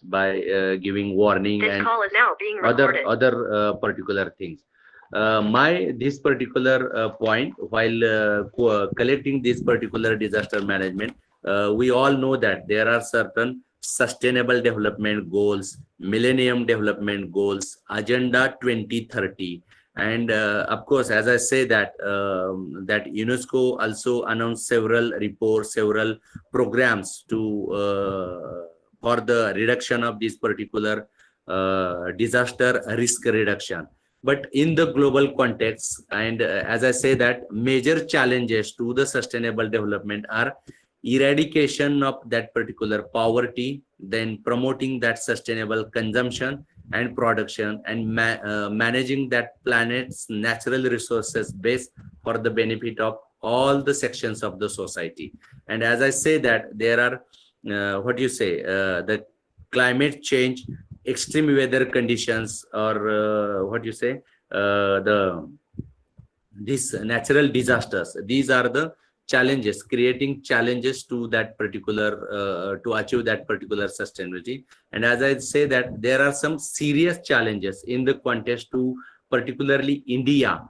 by giving warning This and call is now being recorded. other particular things. My this particular point while collecting this particular disaster management, we all know that there are certain sustainable development goals, millennium development goals, agenda 2030, and of course, as I say that that UNESCO also announced several reports, several programs to for the reduction of this particular disaster risk reduction. But in the global context, and as I say that major challenges to the sustainable development are eradication of that particular poverty, then promoting that sustainable consumption and production, and managing that planet's natural resources base for the benefit of all the sections of the society. And as I say that there are what you say the climate change, extreme weather conditions, or what you say the these natural disasters, these are the challenges, creating challenges to that particular to achieve that particular sustainability. And as I say that there are some serious challenges in the context to particularly India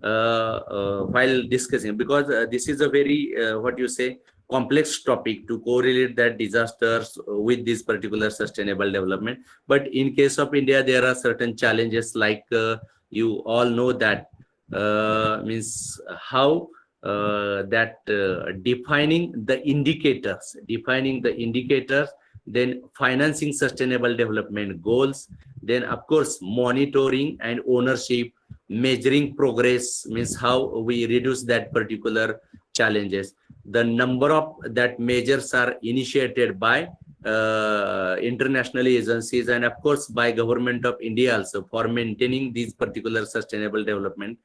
while discussing, because this is a very what you say complex topic to correlate that disasters with this particular sustainable development. But in case of India, there are certain challenges like you all know that means how that defining the indicators, then financing sustainable development goals, then of course monitoring and ownership, measuring progress, means how we reduce that particular challenges. The number of that measures are initiated by international agencies and of course by government of India also for maintaining these particular sustainable development,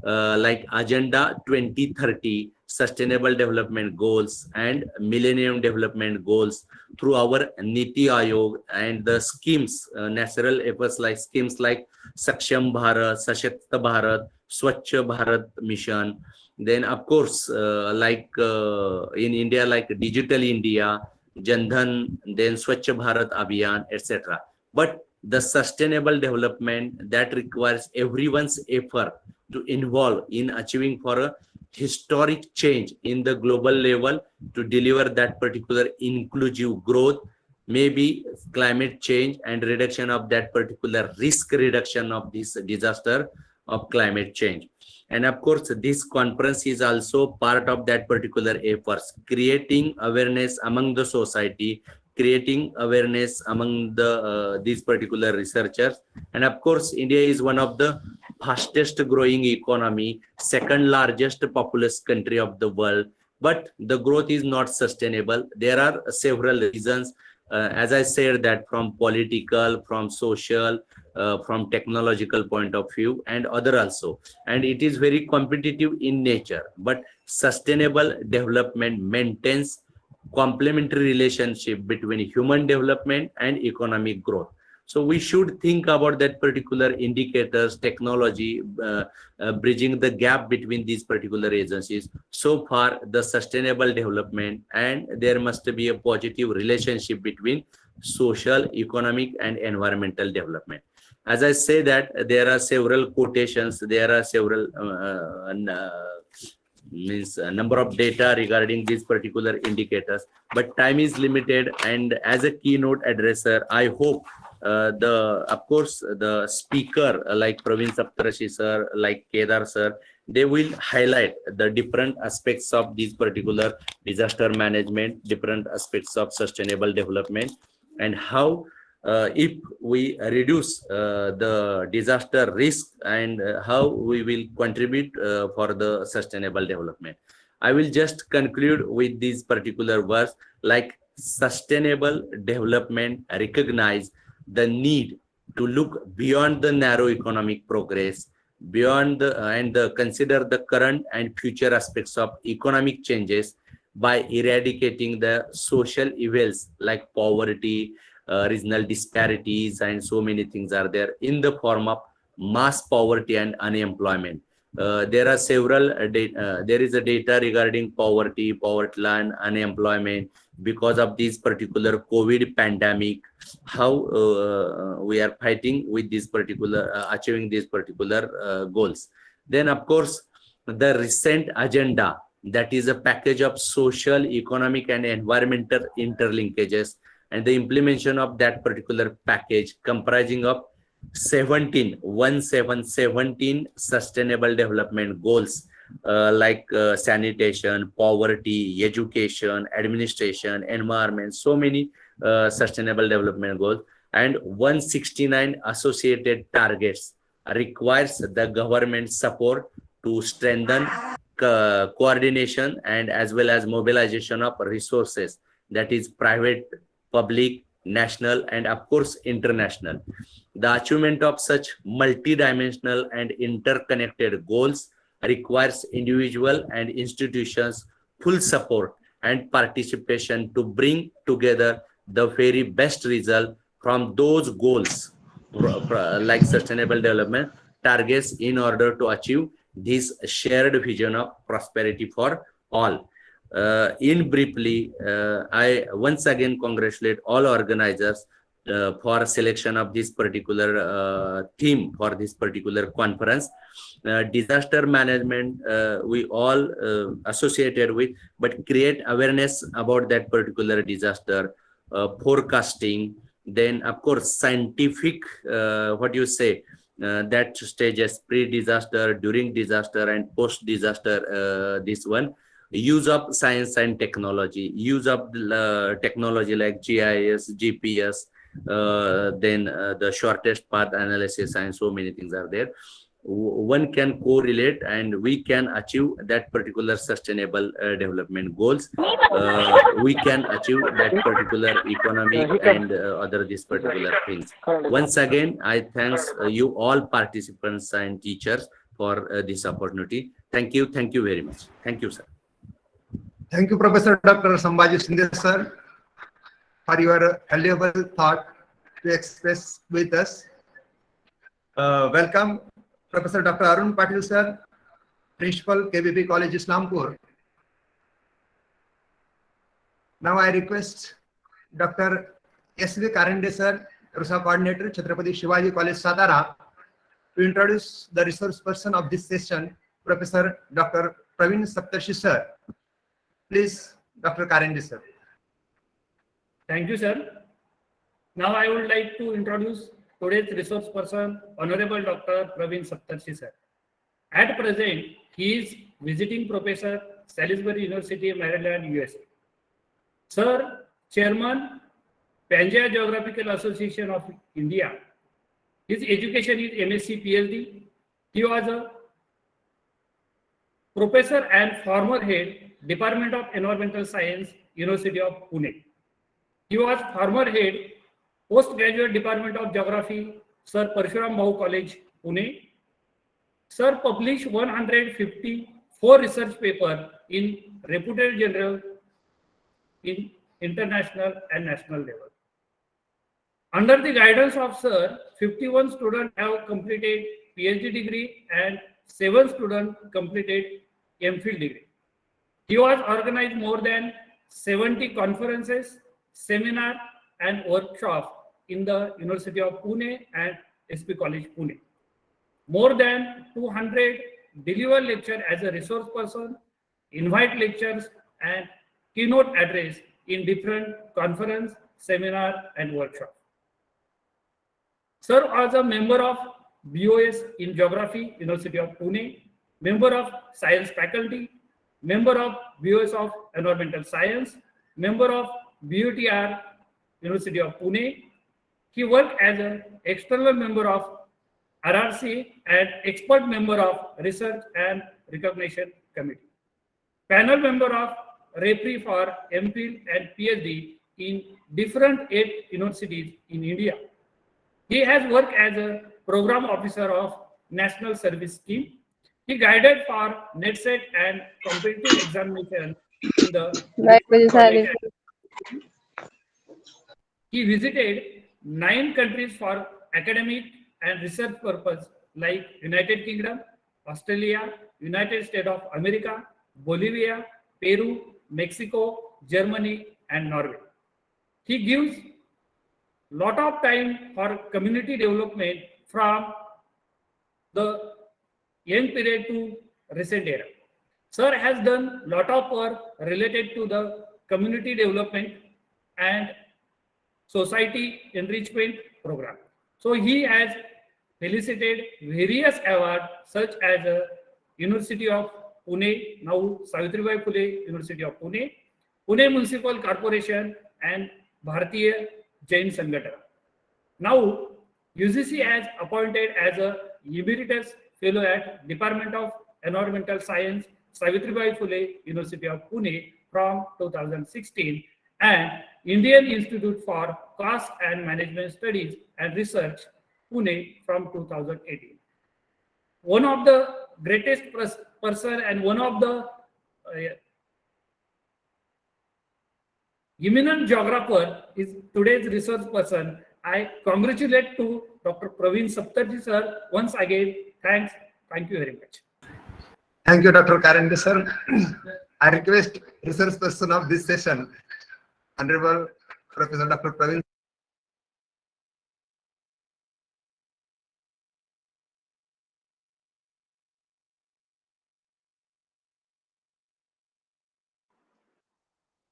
like agenda 2030, sustainable development goals and millennium development goals through our Niti Aayog, and the schemes, natural efforts like schemes like Saksham Bharat, Sashakta Bharat, Swachh Bharat mission. Then of course like in India, like Digital India, Jandhan, then Swachh Bharat Abhiyan, etc. But the sustainable development that requires everyone's effort to involve in achieving for a historic change in the global level to deliver that particular inclusive growth, maybe climate change and reduction of that particular risk reduction of this disaster of climate change. And of course, this conference is also part of that particular efforts, creating awareness among the society, creating awareness among the these particular researchers. And of course, India is one of the fastest growing economy, second largest populous country of the world, but the growth is not sustainable. There are several reasons, as I said, that from political, from social, from technological point of view and other also, and it is very competitive in nature. But sustainable development maintains complementary relationship between human development and economic growth. So we should think about that particular indicators, technology, bridging the gap between these particular agencies. So far, the sustainable development, and there must be a positive relationship between social, economic, and environmental development. As I say that there are several quotations, there are several means a number of data regarding these particular indicators, but time is limited. And as a keynote addresser, I hope of course the speaker like Praveen Saptarashi sir, like Kedar sir, they will highlight the different aspects of these particular disaster management, different aspects of sustainable development, and how if we reduce the disaster risk, and how we will contribute for the sustainable development. I will just conclude with these particular words, like sustainable development recognize the need to look beyond the narrow economic progress, beyond the consider the current and future aspects of economic changes by eradicating the social evils like poverty, regional disparities, and so many things are there in the form of mass poverty and unemployment. There are several there is a data regarding poverty, poverty line, unemployment, because of this particular COVID pandemic, how we are fighting with this particular achieving these particular goals. Then of course the recent agenda, that is a package of social, economic and environmental interlinkages, and the implementation of that particular package comprising of 17 sustainable development goals, sanitation, poverty, education, administration, environment, so many sustainable development goals, and 169 associated targets requires the government support to strengthen coordination and as well as mobilization of resources, that is private, public, national and of course international. The achievement of such multidimensional and interconnected goals requires individual and institutions full support and participation to bring together the very best result from those goals, like sustainable development targets, in order to achieve this shared vision of prosperity for all. In briefly, I once again congratulate all organizers for selection of this particular theme for this particular conference. Disaster management, we all associated with, but create awareness about that particular disaster, forecasting, then of course scientific, that stages, pre-disaster, during disaster and post-disaster, this one, use of science and technology, use of technology like GIS, GPS, then the shortest path analysis, and so many things are there. One can correlate and we can achieve that particular sustainable development goals. We can achieve that particular economic and other this particular things. Once again, I thanks you all participants and teachers for this opportunity. Thank you very much. Thank you, sir. Thank you, Professor Dr. Sambhaji Shinde sir, for your valuable thought to express with us. Welcome Professor Dr. Arun Patil sir, Principal, KBP College, Islampur. Now I request Dr. S.V. Karande sir, Research Coordinator, Chhatrapati Shivaji College, Satara, to introduce the resource person of this session, Professor Dr. Praveen Saptarshi sir. Please, Dr. Karande sir. Thank you, sir. Now I would like to introduce today's resource person, Honorable Dr. Praveen Saptarshi sir. At present, he is visiting professor, Salisbury University, Maryland, USA. Sir, Chairman, Pangaea Geographical Association of India. His education is MSc PhD. He was a professor and former head, Department of Environmental Science, University of Pune. He was former head, Postgraduate Department of Geography, Sir Parshuram Bhau College, Pune. Sir published 154 research papers in reputed journals in international and national level. Under the guidance of Sir, 51 students have completed PhD degree and 7 students completed MPhil degree. He has organized more than 70 conferences, seminars, and workshops in the University of Pune and SP College, Pune. More than 200 delivered lectures as a resource person, invite lectures, and keynote address in different conference, seminar, and workshops. Sir was a member of BOS in Geography, University of Pune, member of Science Faculty, member of BOS of Environmental Science, member of BUTR, University of Pune. He worked as an external member of RRC and expert member of Research and Recognition Committee. Panel member of referee for MPhil and PhD in different 8 universities in India. He has worked as a program officer of National Service Scheme. He guided for NetSet and competitive examination in the college. He visited 9 countries for academic and research purpose like United Kingdom, Australia, United States of America, Bolivia, Peru, Mexico, Germany, and Norway. He gives lot of time for community development from the young period to recent era. Sir has done lot of work related to the community development and society enrichment program. So he has felicitated various awards such as University of Pune, now Savitribai Phule University of Pune, Pune Municipal Corporation and Bharatiya Jain Sangatana. Now UGC has appointed as a emeritus fellow at Department of Environmental Science, Savitribai Phule University of Pune from 2016 and Indian Institute for Cost and Management Studies and Research, Pune from 2018. One of the greatest person and one of the eminent geographer is today's research person. I congratulate to Dr. Praveen Saptarji sir once again. Thanks. Thank you very much. Thank you, Dr. Karande sir. I request research person of this session, Honorable Professor Dr. Praveen.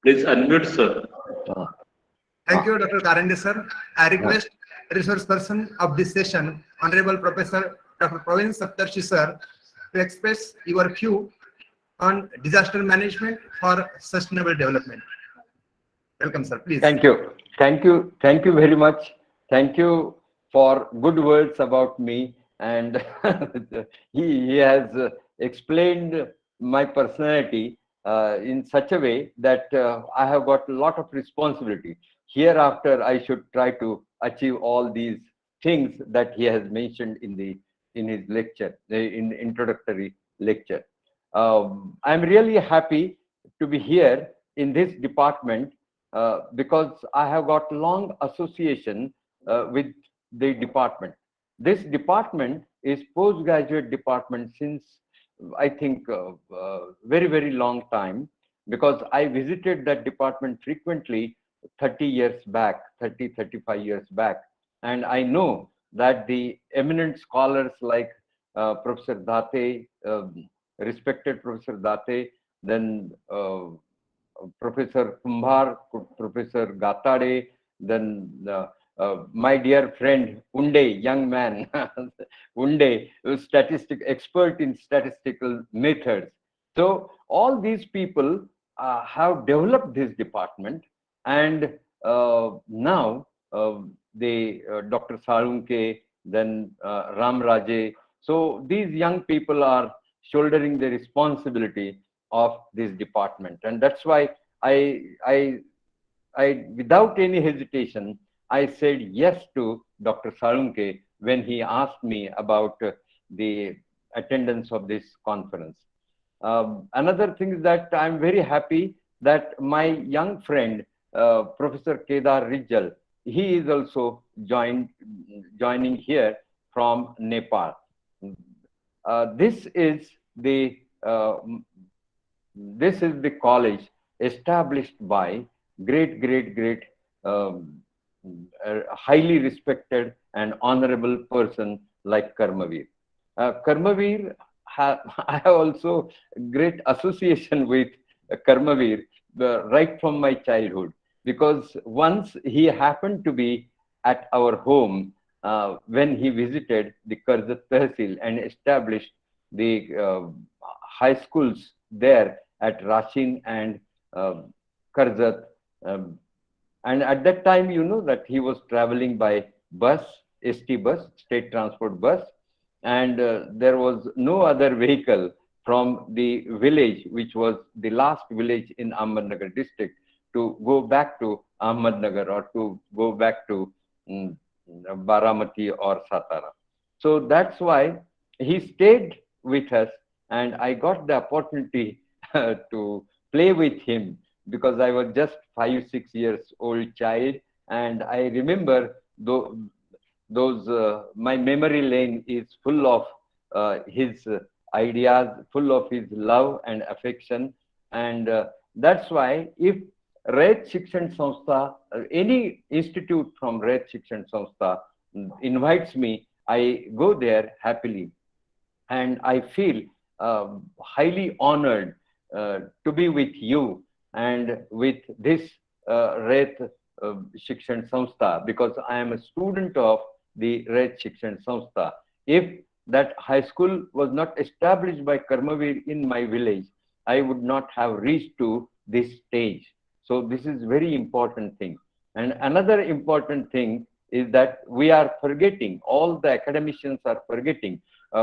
Please unmute, sir. Thank you, Dr. Karande sir. I request resource person of this session, Honorable Professor Dr. Praveen Saptarshi sir, to express your view on disaster management for sustainable development. Welcome, sir. Please. Thank you. Thank you. Thank you very much. Thank you for good words about me. And he has explained my personality in such a way that I have got a lot of responsibility. Hereafter, I should try to achieve all these things that he has mentioned in his lecture, in introductory lecture. I'm really happy to be here in this department because I have got long association with the department. This department is postgraduate department since I think very, very long time, because I visited that department frequently 30 years back, 35 years back. And I know that the eminent scholars like Professor Date, respected Professor Date, then Professor Kumbhar, Professor Gatade, then my dear friend Unde, young man, Unde, expert in statistical methods. So all these people have developed this department, and now Dr. Salunke, then Ram Raje. So these young people are shouldering the responsibility of this department, and that's why I without any hesitation, I said yes to Dr. Salunke when he asked me about the attendance of this conference. Another thing is that I'm very happy that my young friend, Professor Kedar Rijal, he is also joining here from Nepal. This is the college established by great highly respected and honorable person like Karmavir. Karmavir, I have also great association with Karmavir right from my childhood, because once he happened to be at our home when he visited the Karzat Tehsil and established the high schools there at Rashin and Karzat. And at that time, you know that he was traveling by bus, ST bus, state transport bus, and there was no other vehicle from the village, which was the last village in Ahmednagar district, to go back to Ahmednagar or to go back to Baramati or Satara. So that's why he stayed with us, and I got the opportunity to play with him, because I was just 5-6 years old child, and I remember those my memory lane is full of his ideas, full of his love and affection, and that's why if Rayat Shikshan Sanstha, any institute from Rayat Shikshan Sanstha invites me, I go there happily, and I feel highly honored to be with you and with this Rayat Shikshan Sanstha, because I am a student of the Rayat Shikshan Sanstha. If that high school was not established by Karmavir in my village, I would not have reached to this stage. So this is very important thing. And another important thing is that we are forgetting, all the academicians are forgetting.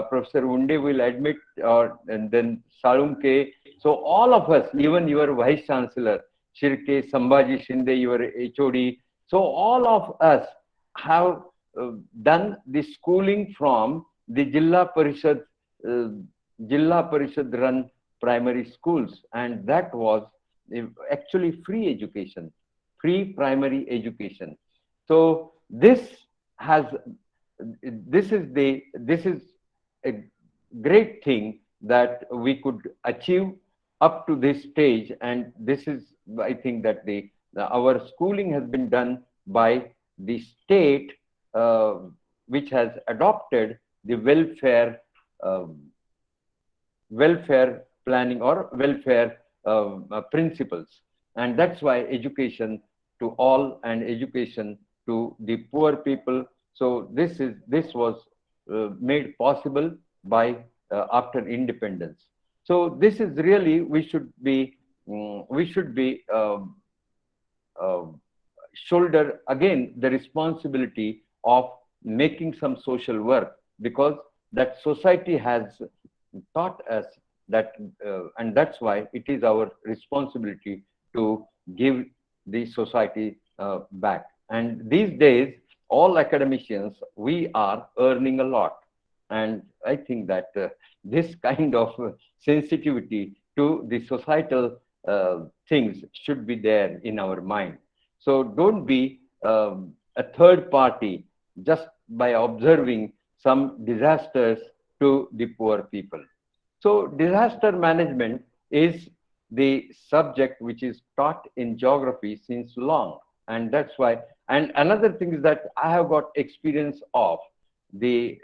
Professor Unde will admit, and then Salunke. So all of us, even your Vice Chancellor, Shirke, Sambhaji Shinde, your HOD. So all of us have done the schooling from the Jilla Parishad run primary schools, and that was actually free education, free primary education. So has this is a great thing that we could achieve up to this stage, and this is, I think, that our schooling has been done by the state, which has adopted the welfare planning or welfare principles, and that's why education to all and education to the poor people. So this was made possible by after independence. So this is really, we should be shoulder again the responsibility of making some social work, because that society has taught us that, and that's why it is our responsibility to give the society back. And these days, all academicians, we are earning a lot. And I think that this kind of sensitivity to the societal things should be there in our mind. So don't be a third party just by observing some disasters to the poor people. So disaster management is the subject which is taught in geography since long. And that's why, and another thing is that I have got experience of the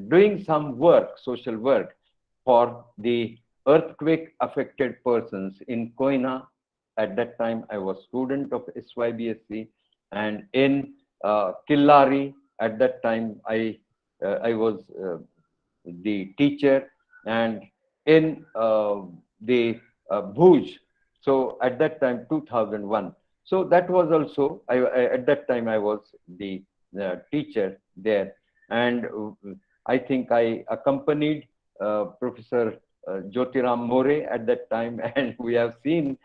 doing some work, social work, for the earthquake affected persons in Koina. At that time, I was student of SYBSC, and in Killari, at that time, I was the teacher, and in the Bhuj. So at that time, 2001. So that was also, at that time, I was the teacher there. And I think I accompanied Professor Jyotiram More at that time. And we have seen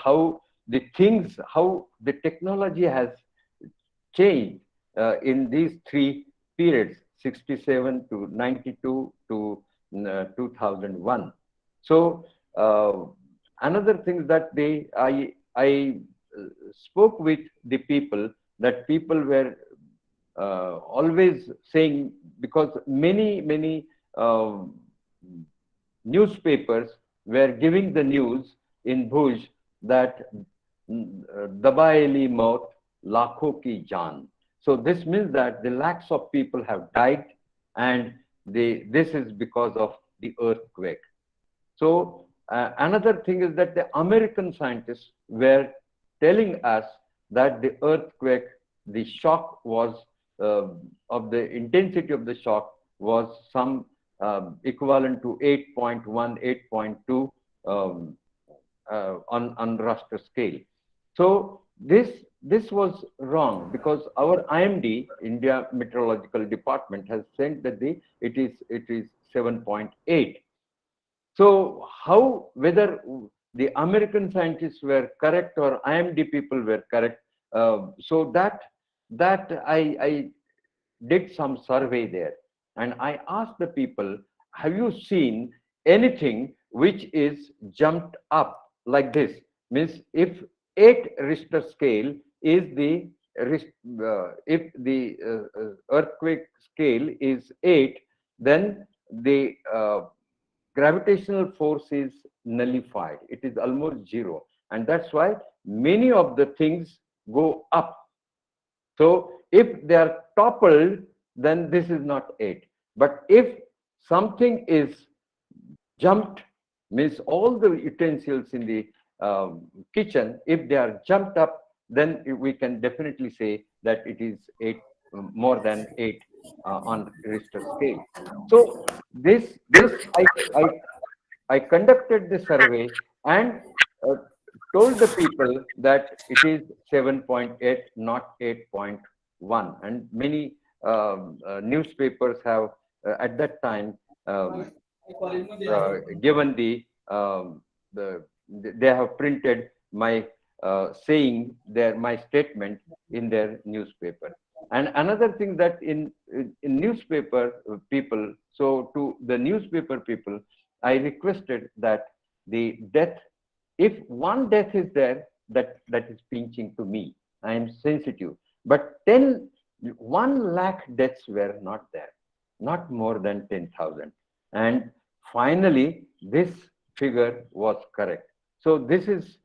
how the technology has changed in these three periods, 67 to 92 to 2001. So another thing that I spoke with the people, that people were always saying, because many newspapers were giving the news in Bhuj that dabaeli maut lakho ki jaan. So this means that the lakhs of people have died, and this is because of the earthquake. So another thing is that the American scientists were telling us that the earthquake, the shock was of the intensity of the shock was some equivalent to 8.1, 8.2 on Richter scale. So this was wrong, because our IMD, India Meteorological Department, has said that it is 7.8. So how, whether the American scientists were correct or IMD people were correct? So that I did some survey there, and I asked the people, have you seen anything which is jumped up like this? Means if 8 Richter scale is the if the earthquake scale is 8, then the gravitational force is nullified. It is almost zero, and that's why many of the things go up. So if they are toppled, then this is not 8. But if something is jumped, means all the utensils in the kitchen, if they are jumped up, then we can definitely say that it is 8, more than 8 on Richter scale. So I conducted the survey and uh, told the people that it is 7.8, not 8.1. And many newspapers have at that time given they have printed my saying my statement in their newspaper. And another thing that in newspaper people, so to the newspaper people, I requested that the death, if one death is there, that is pinching to me. I am sensitive. But 1 lakh deaths were not there, not more than 10,000. And finally, this figure was correct. So this is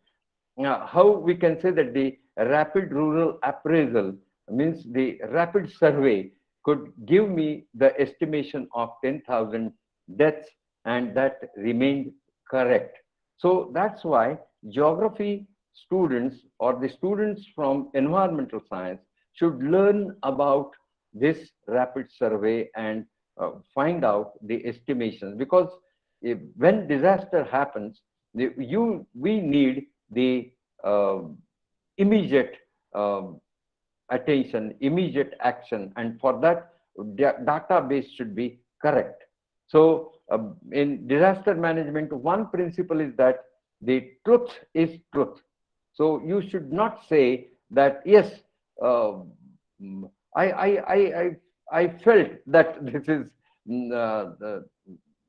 how we can say that the rapid rural appraisal, means the rapid survey, could give me the estimation of 10,000 deaths, and that remained correct. So that's why geography students or the students from environmental science should learn about this rapid survey and find out the estimations, because when disaster happens, we need the immediate attention, immediate action, and for that database should be correct. So in disaster management, one principle is that the truth is truth. So you should not say that yes, I felt that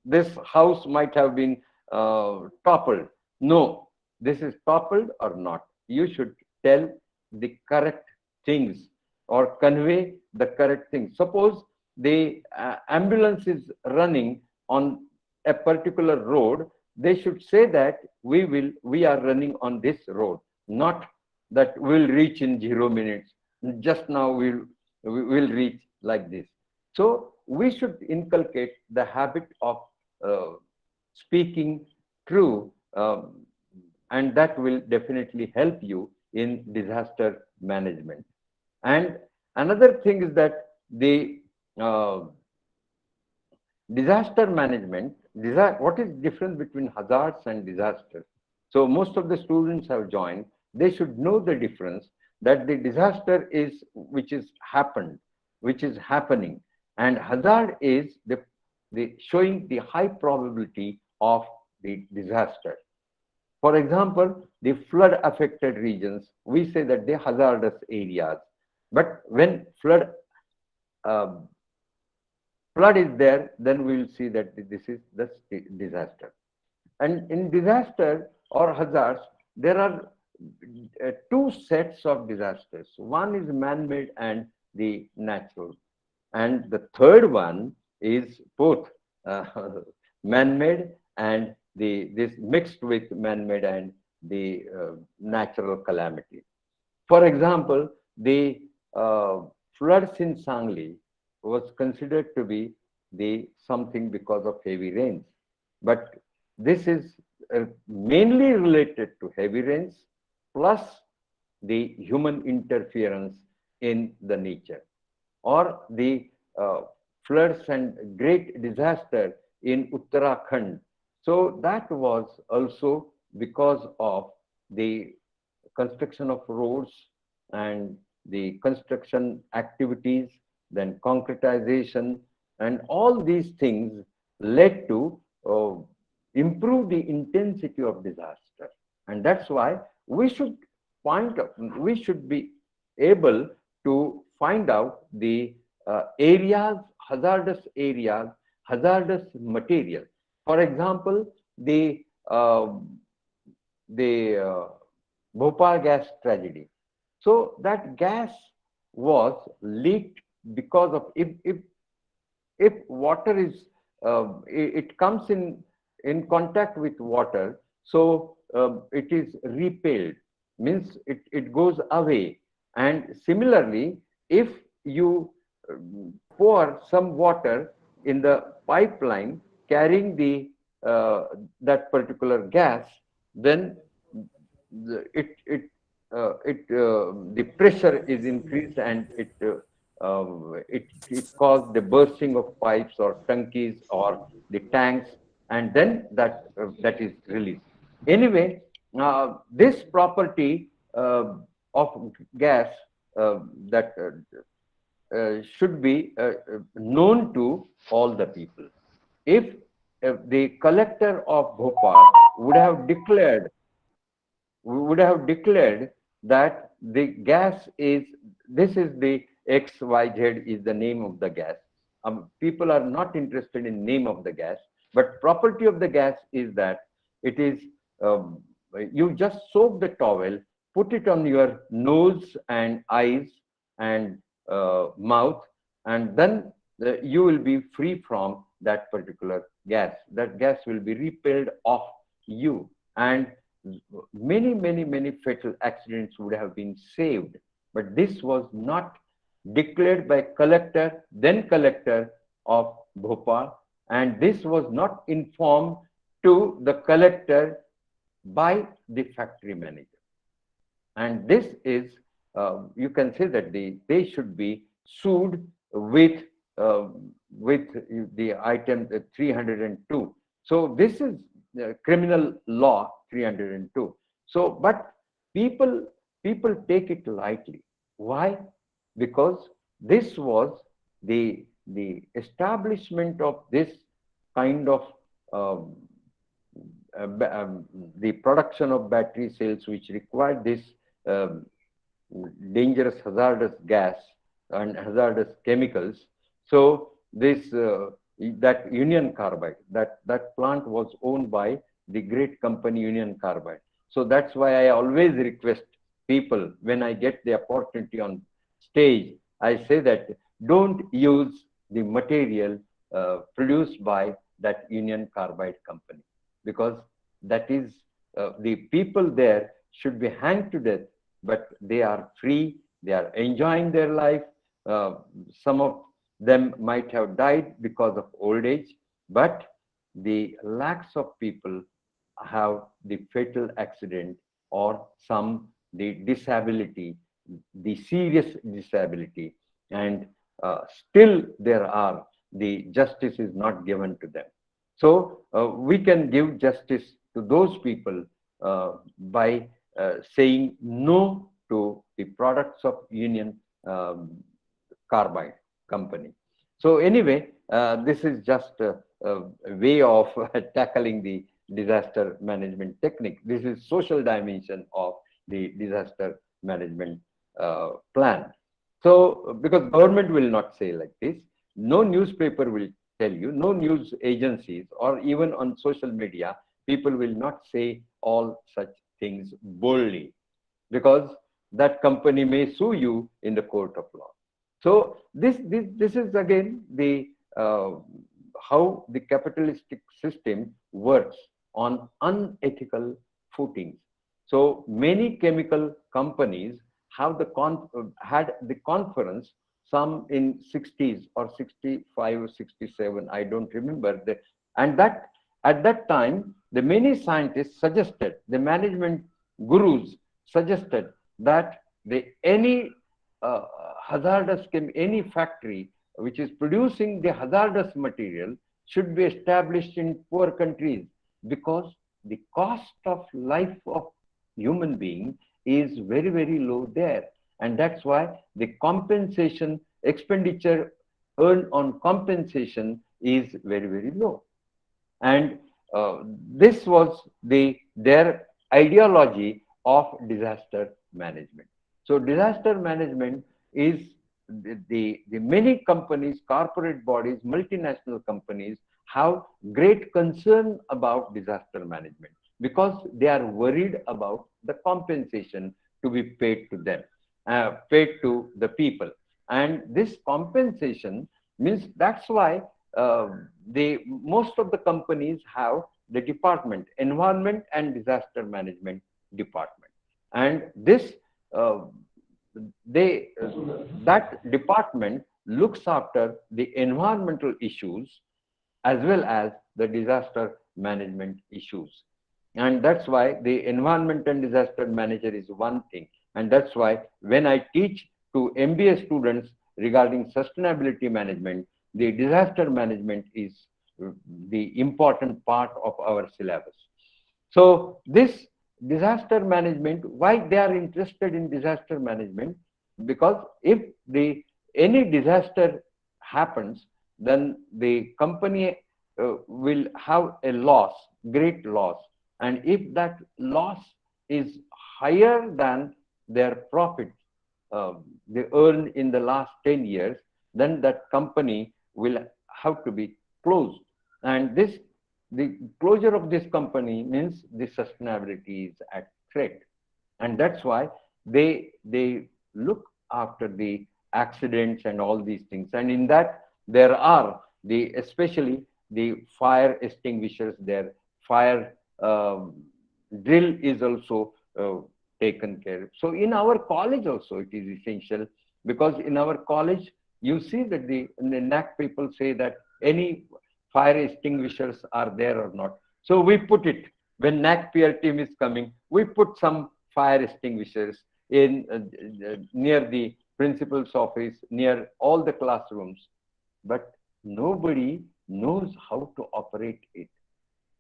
this house might have been toppled. No, this is toppled or not. You should tell the correct things or convey the correct things. Suppose the ambulance is running on a particular road, they should say that we are running on this road, not that we'll reach in 0 minutes. Just now we'll reach like this. So we should inculcate the habit of speaking true, and that will definitely help you in disaster management. And another thing is that the disaster management, what is difference between hazards and disasters? So most of the students have joined, they should know the difference, that the disaster is which is happening, and hazard is the showing the high probability of the disaster. For example, the flood affected regions, we say that they hazardous areas. But when flood is there, then we will see that this is the disaster. And in disaster or hazards, there are two sets of disasters. One is man-made and the natural. And the third one is both man-made and this mixed with man-made and the natural calamity. For example, the floods in Sangli was considered to be something because of heavy rains. But this is mainly related to heavy rains plus the human interference in the nature, or the floods and great disaster in Uttarakhand. So that was also because of the construction of roads and the construction activities, then concretization, and all these things led to improve the intensity of disaster. And that's why we should be able to find out the areas, hazardous material. For example, the Bhopal gas tragedy. So that gas was leaked because of if water is it comes in contact with water, so it is repelled. means it goes away. And similarly, if you pour some water in the pipeline carrying that particular gas, then the pressure is increased, and it caused the bursting of pipes or tankies or the tanks, and then that is released. Anyway, this property of gas that should be known to all the people. If the collector of Bhopal would have declared that the gas is, this is the XYZ is the name of the gas. People are not interested in name of the gas, but property of the gas is that it is, you just soak the towel, put it on your nose and eyes and mouth, and then you will be free from that particular gas. That gas will be repelled off you, and many fatal accidents would have been saved. But this was not declared by then collector of Bhopal, and this was not informed to the collector by the factory manager. And this is, you can say that they should be sued with the item 302. So this is criminal law 302. So, but people take it lightly. Why? Because this was the establishment of this kind of the production of battery cells, which required this dangerous hazardous gas and hazardous chemicals. So this that Union Carbide, that plant was owned by the great company Union Carbide. So that's why I always request people, when I get the opportunity on stage, I say that don't use the material produced by that Union Carbide company, because that is the people there should be hanged to death, but they are free, they are enjoying their life. Some of them might have died because of old age, but the lakhs of people have the fatal accident or the disability, the serious disability, and still the justice is not given to them. So we can give justice to those people by saying no to the products of Union Carbide company. So anyway, this is just a way of tackling the disaster management technique. This is social dimension of the disaster management plan. So because government will not say like this, no newspaper will tell you, no news agencies, or even on social media, people will not say all such things boldly, because that company may sue you in the court of law. So this is again the how the capitalistic system works on unethical footings. So many chemical companies have had the conference, some in 60s or 65 or 67, I don't remember. And that at that time, the many scientists suggested, the management gurus suggested that any any factory which is producing the hazardous material should be established in poor countries, because the cost of life of human being is very low there. And that's why the compensation expenditure earned on compensation is very low. And this was their ideology of disaster management. So disaster management is the many companies, corporate bodies, multinational companies have great concern about disaster management, because they are worried about the compensation to be paid to them, paid to the people. And this compensation means, that's why most of the companies have the department, environment and disaster management department. And this uh, that department looks after the environmental issues as well as the disaster management issues. And that's why the environment and disaster manager is one thing. And that's why when I teach to MBA students regarding sustainability management, the disaster management is the important part of our syllabus. So this disaster management, why they are interested in disaster management? Because if the any disaster happens, then the company will have a loss, great loss. And if that loss is higher than their profit they earned in the last 10 years, then that company will have to be closed. And this, the closure of this company means the sustainability is at threat. And that's why they look after the accidents and all these things. And in that, there are the, especially the fire extinguishers there, fire drill is also taken care of. So in our college also it is essential, because in our college you see that the NAC people say that any fire extinguishers are there or not. So we put it, when NAC peer team is coming, we put some fire extinguishers in near the principal's office, near all the classrooms, but nobody knows how to operate it.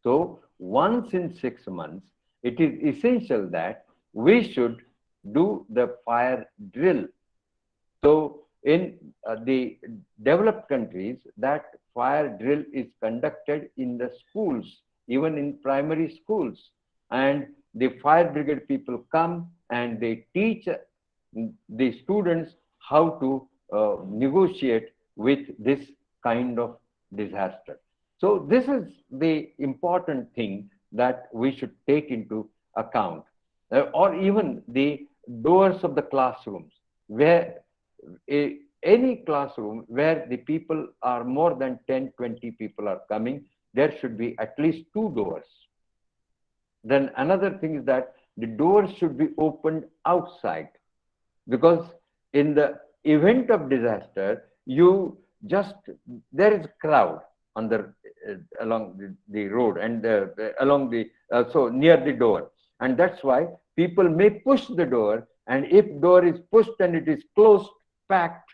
So once in 6 months, it is essential that we should do the fire drill. So in the developed countries, that fire drill is conducted in the schools, even in primary schools. And the fire brigade people come and they teach the students how to negotiate with this kind of disaster. So this is the important thing that we should take into account. Or even the doors of the classrooms, where any classroom where the people are more than 10, 20 people are coming, there should be at least 2 doors. Then another thing is that the doors should be opened outside, because in the event of disaster, you just, there is a crowd on the along the road and along the so near the door, and that's why people may push the door, and if door is pushed and it is closed, packed,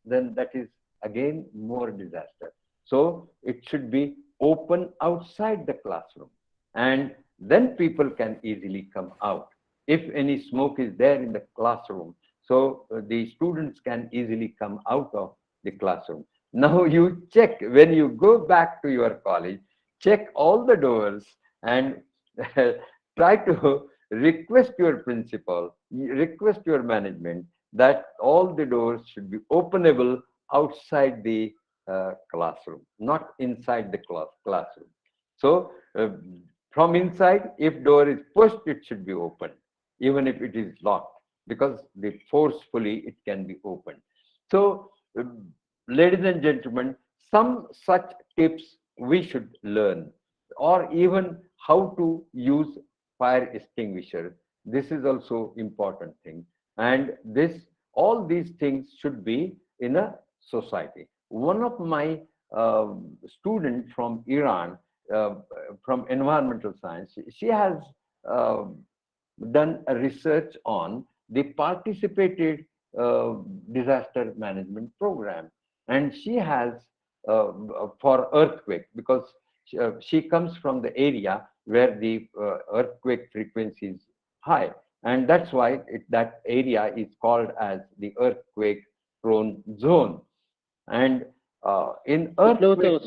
then that is again more disaster. So it should be open outside the classroom, and then people can easily come out. If any smoke is there in the classroom, so the students can easily come out of the classroom. Now you check, when you go back to your college, check all the doors and try to request your principal, request your management that all the doors should be openable outside the classroom, not inside the classroom. So from inside, if door is pushed, it should be open, even if it is locked, because the forcefully it can be opened. So ladies and gentlemen, some such tips we should learn, or even how to use fire extinguisher. This is also important thing. And this, all these things should be in a society. One of my students from Iran, from environmental science, she has done a research on the participated disaster management program. And she has, for earthquake, because she comes from the area where the earthquake frequency is high. And that's why that area is called as the earthquake prone zone. And in earthquake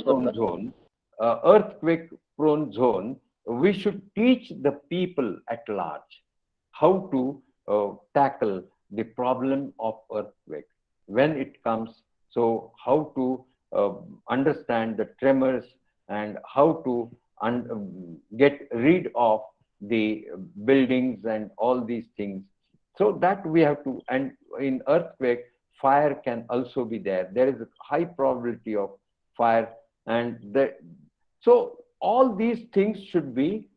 prone zone, we should teach the people at large how to tackle the problem of earthquake when it comes. So how to understand the tremors and how to get rid of the buildings and all these things. So that we have to, and in earthquake, fire can also be there. There is a high probability of fire, and so all these things should be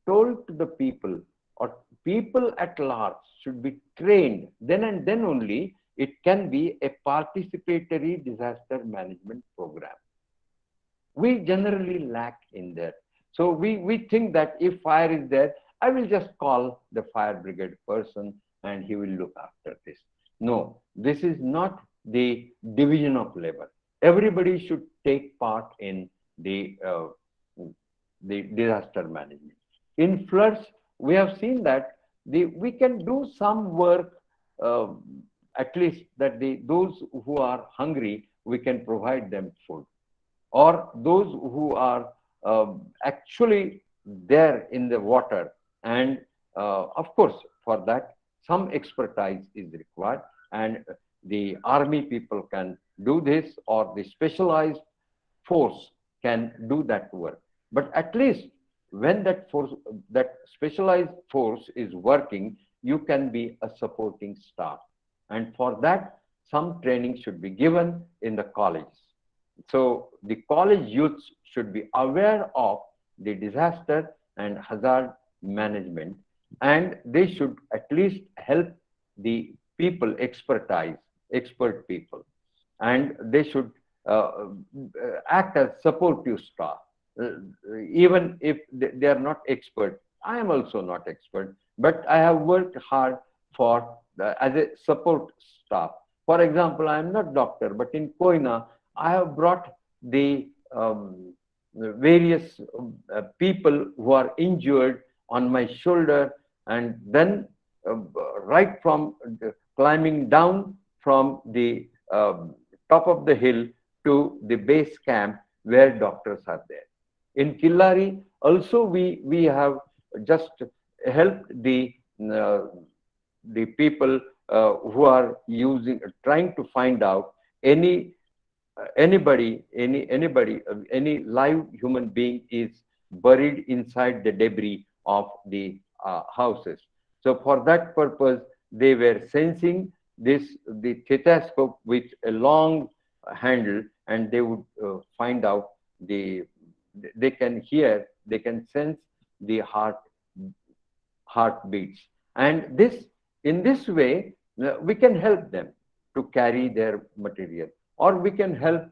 told to the people or people at large should be trained. Then and then only it can be a participatory disaster management program. We generally lack in that. So we think that if fire is there, I will just call the fire brigade person and he will look after this. No, this is not the division of labor. Everybody should take part in the disaster management. In floods, we have seen that we can do some work, uh, at least that those who are hungry, we can provide them food, or those who are actually there in the water. And of course, for that, some expertise is required, and the army people can do this, or the specialized force can do that work. But at least when that force, that specialized force is working, you can be a supporting staff. And for that, some training should be given in the colleges. So the college youths should be aware of the disaster and hazard management, and they should at least help the people expert people, and they should act as supportive staff. Even if they are not expert, I am also not expert, but I have worked hard for as a support staff. For example, I am not doctor, but in Koina, I have brought the various people who are injured on my shoulder, and then right from climbing down from the top of the hill to the base camp where doctors are there. In Killari, also we have just helped the people who are trying to find out any live human being is buried inside the debris of the houses. So for that purpose, they were sensing the stethoscope with a long handle, and they would find out they can hear, they can sense the heartbeats. And in this way, we can help them to carry their material, or we can help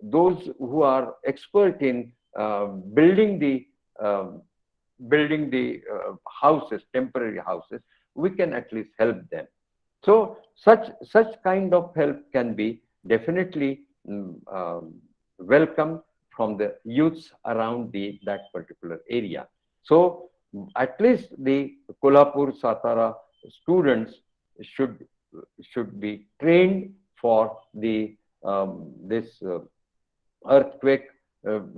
those who are expert in building the houses, temporary houses. We can at least help them. So such kind of help can be definitely welcome from the youths around that particular area. So at least the Kolhapur, Satara students should be trained for this earthquake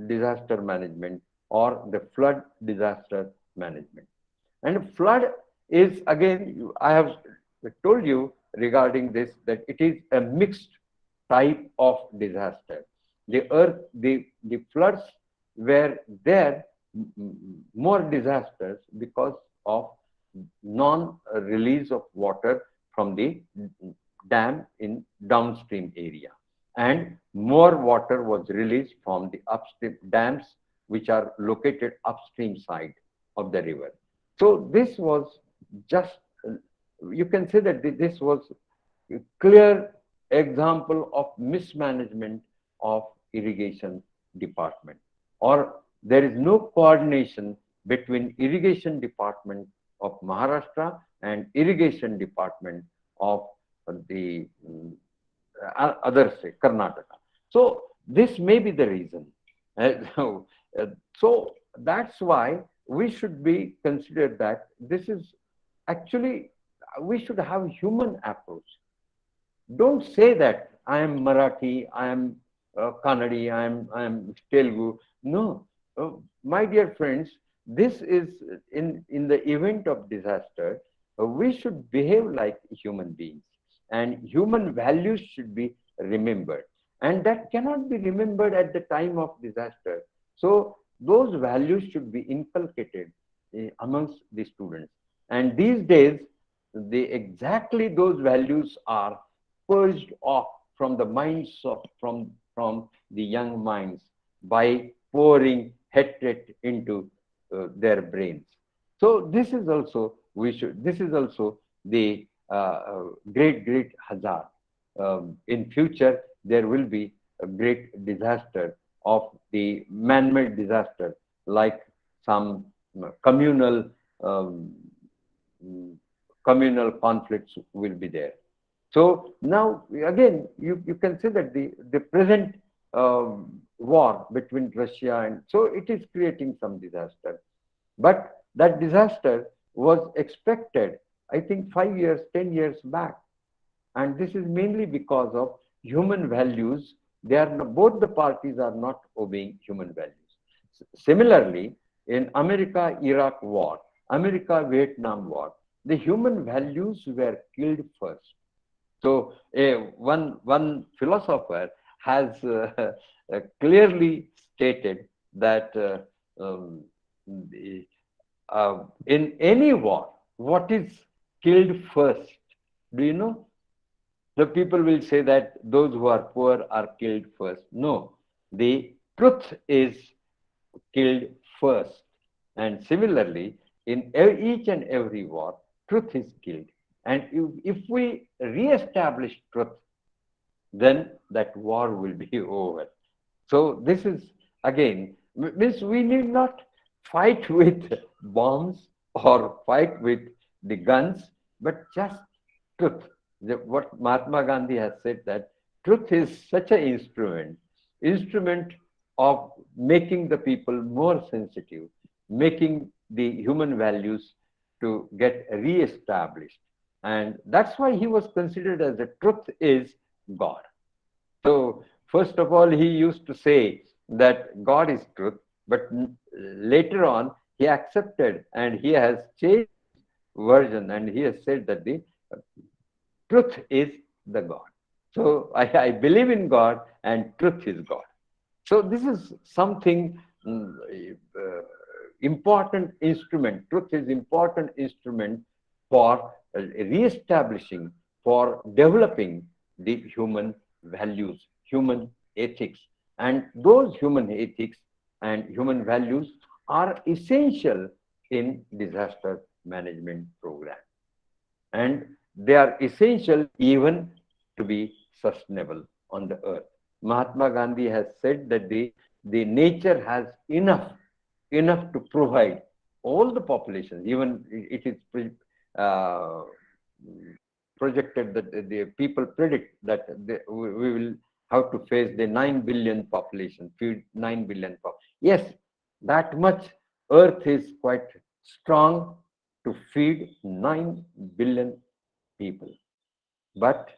disaster management, or the flood disaster management. And flood is, again, I have told you regarding this, that it is a mixed type of disaster. The floods were there, more disasters, because of non-release of water from the dam in downstream area, and more water was released from the upstream dams which are located upstream side of the river. So this was just, you can say that this was a clear example of mismanagement of irrigation department, or there is no coordination between irrigation department of Maharashtra and irrigation department of the other state, Karnataka. So this may be the reason. So that's why we should be considered that this is actually, we should have human approach. Don't say that I am Marathi, I am Kannadi, I am Telugu. No, my dear friends, this is in the event of disaster, we should behave like human beings, and human values should be remembered, and that cannot be remembered at the time of disaster. So those values should be inculcated amongst the students, and these days exactly those values are purged off from the minds of from the young minds by pouring hatred into their brains. So this is also this is also the great hazard. In future, there will be a great disaster of the man-made disaster, like some communal um, communal conflicts will be there. So now again, you can see that the present war between Russia and so it is creating some disaster. But that disaster was expected, I think, 5 years, 10 years back. And this is mainly because of human values. They are both the parties are not obeying human values. Similarly, in America-Iraq war, America-Vietnam war, the human values were killed first. So one philosopher has clearly stated that the, in any war, what is killed first? Do you know? The people will say that those who are poor are killed first. No, the truth is killed first. And similarly, in each and every war, truth is killed. And if we re-establish truth, then that war will be over. So this is, again, means we need not fight with bombs or fight with the guns, but just truth. What Mahatma Gandhi has said, that truth is such an instrument of making the people more sensitive, making the human values to get re-established. And that's why he was considered as the truth is God. So first of all, he used to say that God is truth, but later on he accepted and he has changed version and he has said that the truth is the God. So I believe in God and truth is God. So this is something important instrument. Truth is important instrument for re-establishing, for developing the human values, human ethics. And those human ethics and human values are essential in disaster management program. And they are essential even to be sustainable on the earth. Mahatma Gandhi has said that the nature has enough to provide all the populations. Even it is projected that the people predict that we will have to face the 9 billion population, feed 9 billion. Yes, that much earth is quite strong to feed 9 billion people. But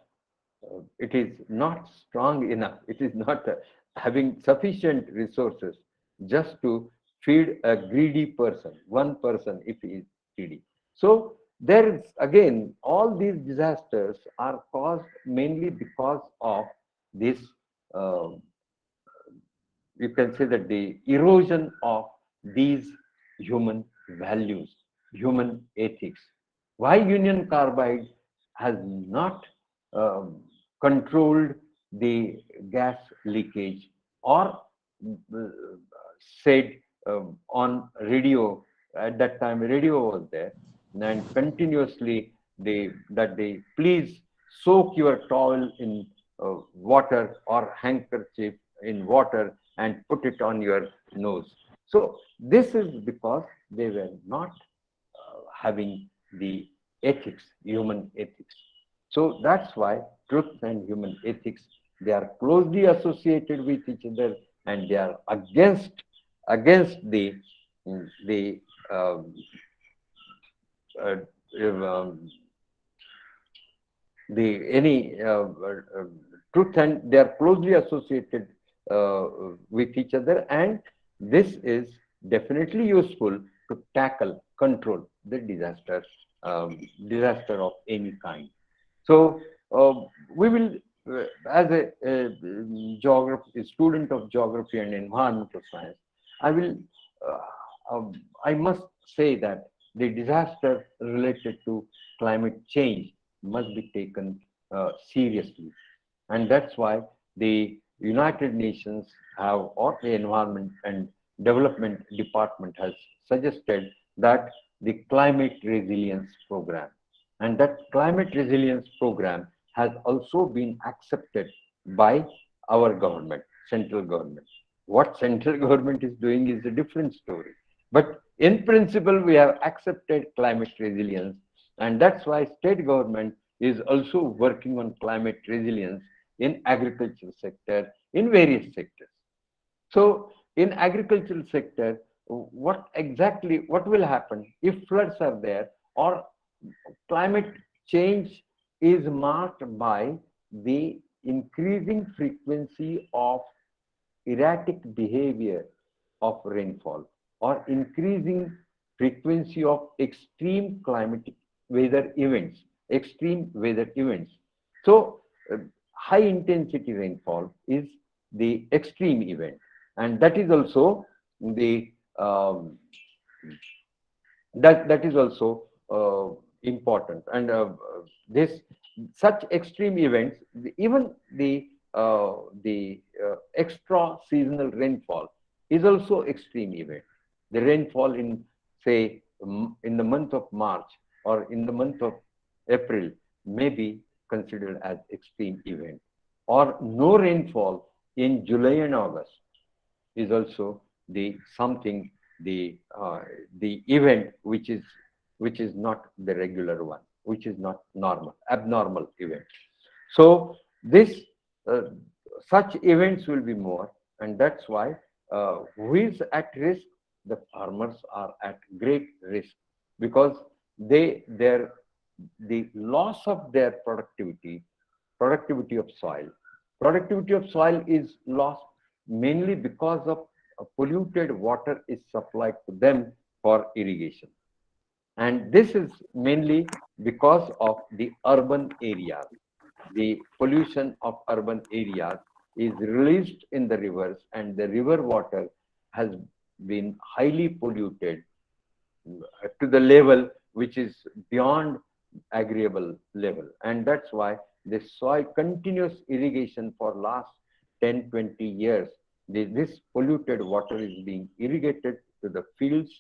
it is not strong enough. It is not having sufficient resources just to feed a greedy person, one person if he is greedy. So there is, again, all these disasters are caused mainly because of this, you can say that the erosion of these human values, human ethics. Why Union Carbide has not controlled the gas leakage or said on radio, at that time radio was there, and continuously that they please soak your towel in water or handkerchief in water and put it on your nose. So this is because they were not having the ethics, human ethics. So that's why truth and human ethics, they are closely associated with each other, and they are against the um, uh, any truth, and they are closely associated with each other, and this is definitely useful to tackle, control the disaster of any kind. So we will, as a geography, student of geography and environmental science, I will, I must say that the disaster related to climate change must be taken seriously. And that's why the United Nations have, or the Environment and Development Department has suggested that the climate resilience program. And that climate resilience program has also been accepted by our government, central government. What central government is doing is a different story. But in principle, we have accepted climate resilience, and that's why state government is also working on climate resilience in agricultural sector, in various sectors. So in agricultural sector, what will happen if floods are there, or climate change is marked by the increasing frequency of erratic behavior of rainfall, or increasing frequency of extreme climatic weather events, extreme weather events. So high intensity rainfall is the extreme event, and that is also the that is also important. And this such extreme events, even the extra seasonal rainfall is also extreme event. The rainfall in, say, in the month of March or in the month of April may be considered as extreme event, or no rainfall in July and August is also the something, the event which is not the regular one, which is not normal, abnormal event. So this such events will be more, and that's why who is at risk? The farmers are at great risk, because their the loss of their productivity of soil. Productivity of soil is lost mainly because of polluted water is supplied to them for irrigation. And this is mainly because of the urban areas. The pollution of urban areas is released in the rivers, and the river water has been highly polluted to the level which is beyond agreeable level. And that's why the soil continuous irrigation for last 10-20 years, this polluted water is being irrigated to the fields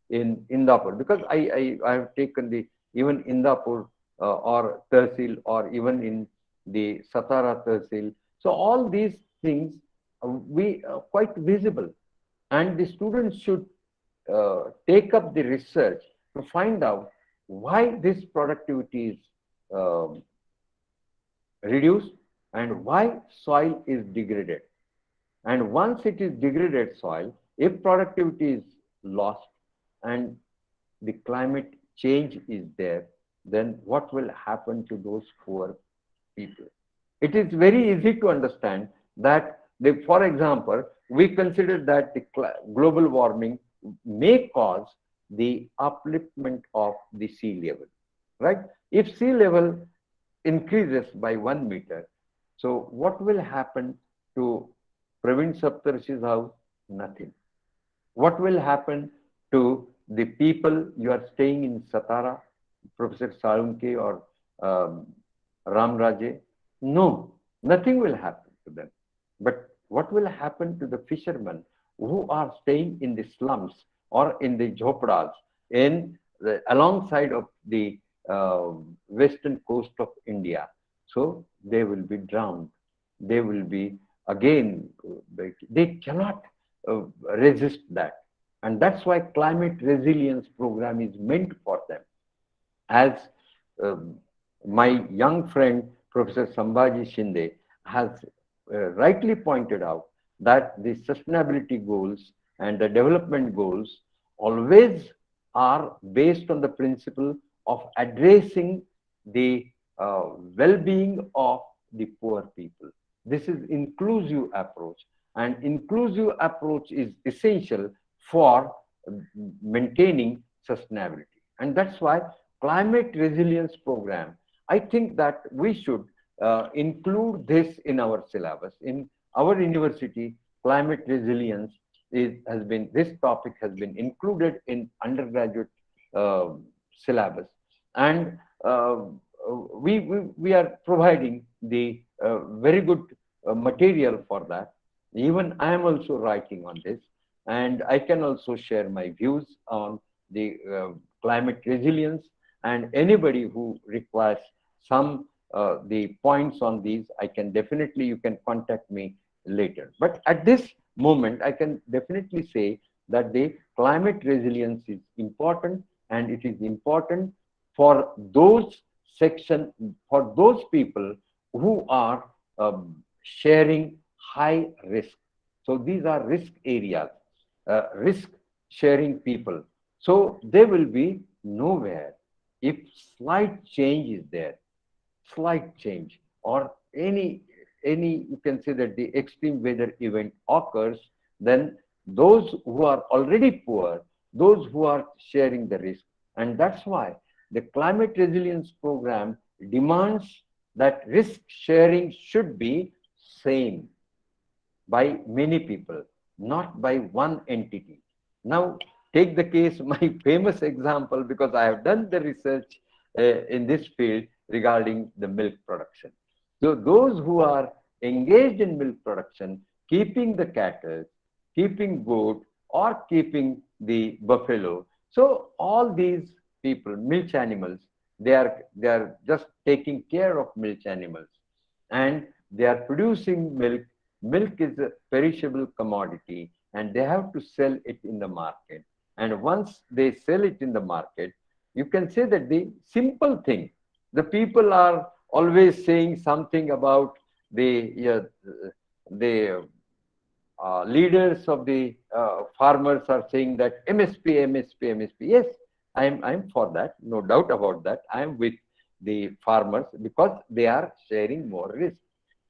in Indapur. Because I have taken the even Indapur or Tehsil, or even in the Satara Tehsil. So all these things we quite visible, and the students should take up the research to find out why this productivity is reduced and why soil is degraded. And once it is degraded soil, if productivity is lost and the climate change is there, then what will happen to those poor people? It is very easy to understand that, for example, we consider that the global warming may cause the upliftment of the sea level, right? If sea level increases by 1 meter, so what will happen to Praveen Saptarshi's house? Nothing. What will happen to the people you are staying in Satara, Professor Salunke or Ram Raje? No, nothing will happen to them. But what will happen to the fishermen who are staying in the slums or in the jhopadas alongside of the western coast of India? So they will be drowned. They will be again, they cannot resist that. And that's why climate resilience program is meant for them. As my young friend, Professor Sambhaji Shinde, has rightly pointed out, that the sustainability goals and the development goals always are based on the principle of addressing the well-being of the poor people. This is inclusive approach, and inclusive approach is essential for maintaining sustainability. And that's why climate resilience program, I think that we should include this in our syllabus. In our university, climate resilience this topic has been included in undergraduate syllabus, and we are providing the very good material for that. Even I am also writing on this, and I can also share my views on the climate resilience, and anybody who requires some the points on these, I can definitely, you can contact me later. But at this moment, I can definitely say that the climate resilience is important, and it is important for those section, for those people who are sharing high risk. So these are risk areas, risk sharing people. So they will be nowhere if slight change is there, slight change, or any you can say that the extreme weather event occurs, then those who are already poor, those who are sharing the risk. And that's why the climate resilience program demands that risk sharing should be same by many people, not by one entity. Now, take the case, my famous example, because I have done the research in this field regarding the milk production. So those who are engaged in milk production, keeping the cattle, keeping goat, or keeping the buffalo. So all these people, milk animals, they are just taking care of milk animals, and they are producing milk. Milk is a perishable commodity, and they have to sell it in the market. And once they sell it in the market, you can say that the simple thing, the people are always saying something about the leaders of the farmers are saying that MSP, MSP, MSP. Yes, I'm for that, no doubt about that. I'm with the farmers because they are sharing more risk.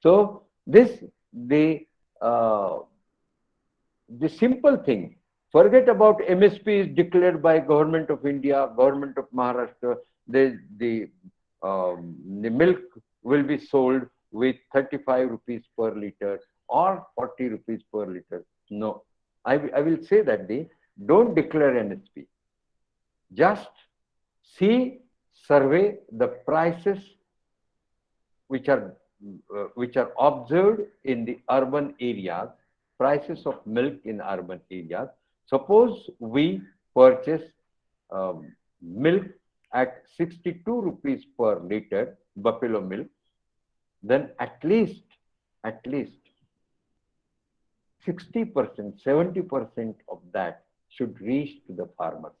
So this uh, the simple thing. Forget about MSP is declared by Government of India, Government of Maharashtra. The milk will be sold with 35 rupees per liter or 40 rupees per liter. No, I will say that they don't declare MSP. Just see, survey the prices which are observed in the urban areas, prices of milk in urban areas. Suppose we purchase milk at 62 rupees per liter, buffalo milk, then at least 60%, 70% of that should reach to the farmers.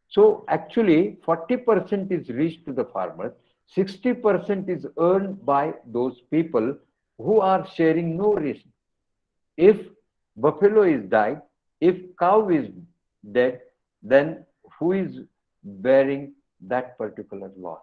So actually 40% is reached to the farmers, 60% is earned by those people who are sharing no risk. If buffalo is died, if cow is dead, then who is bearing that particular loss?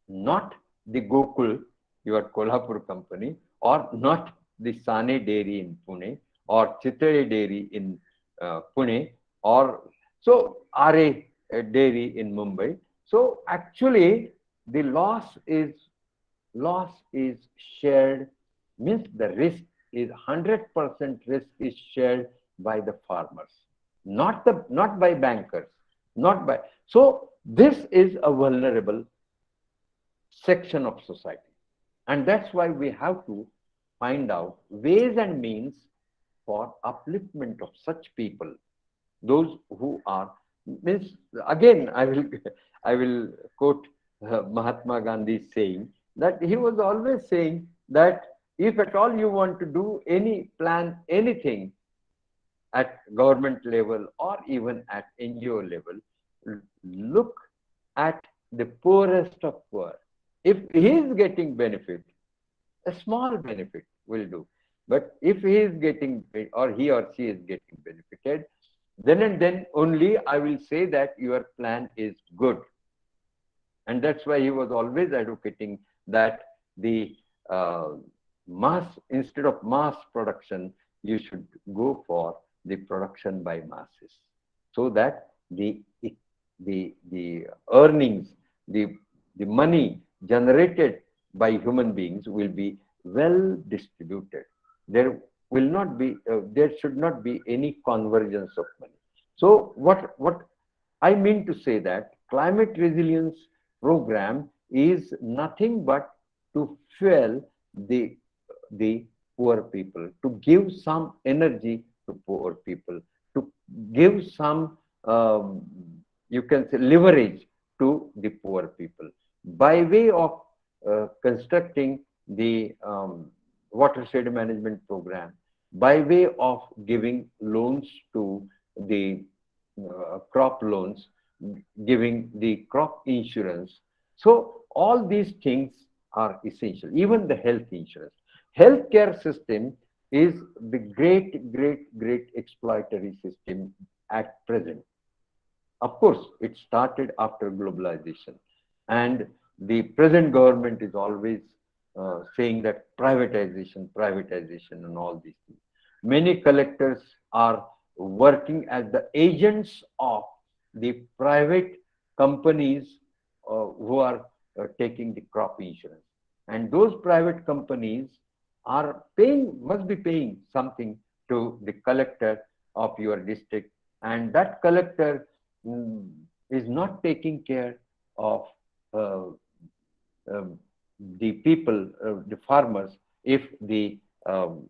Not the Gokul, your Kolhapur company, or not the Sane dairy in Pune, or Chitale dairy in Pune, or so RA dairy in Mumbai. So actually the loss is shared, means the risk is 100% risk is shared by the farmers, not by bankers, not by. So this is a vulnerable section of society, and that's why we have to find out ways and means for upliftment of such people, those who are, means again I will quote Mahatma Gandhi saying that he was always saying that if at all you want to do any plan, anything at government level or even at NGO level, look at the poorest of poor. If he is getting benefit, a small benefit will do. But if he is getting, or he or she is getting benefited, then and then only I will say that your plan is good. And that's why he was always advocating that the mass, instead of mass production, you should go for the production by masses, so that the earnings, the money generated by human beings will be well distributed. There will not be, there should not be any convergence of money. So what I mean to say that climate resilience program is nothing but to fuel the poor people, to give some energy to poor people, to give some um, you can say, leverage to the poor people by way of constructing the watershed management program, by way of giving loans to the crop loans, giving the crop insurance. So all these things are essential, even the health insurance. Healthcare system is the great exploitatory system at present. Of course, it started after globalization, and the present government is always saying that privatization, and all these things. Many collectors are working as the agents of the private companies who are taking the crop insurance, and those private companies are must be paying something to the collector of your district, and that collector mm, is not taking care of uh, um, the people, the farmers, if the um,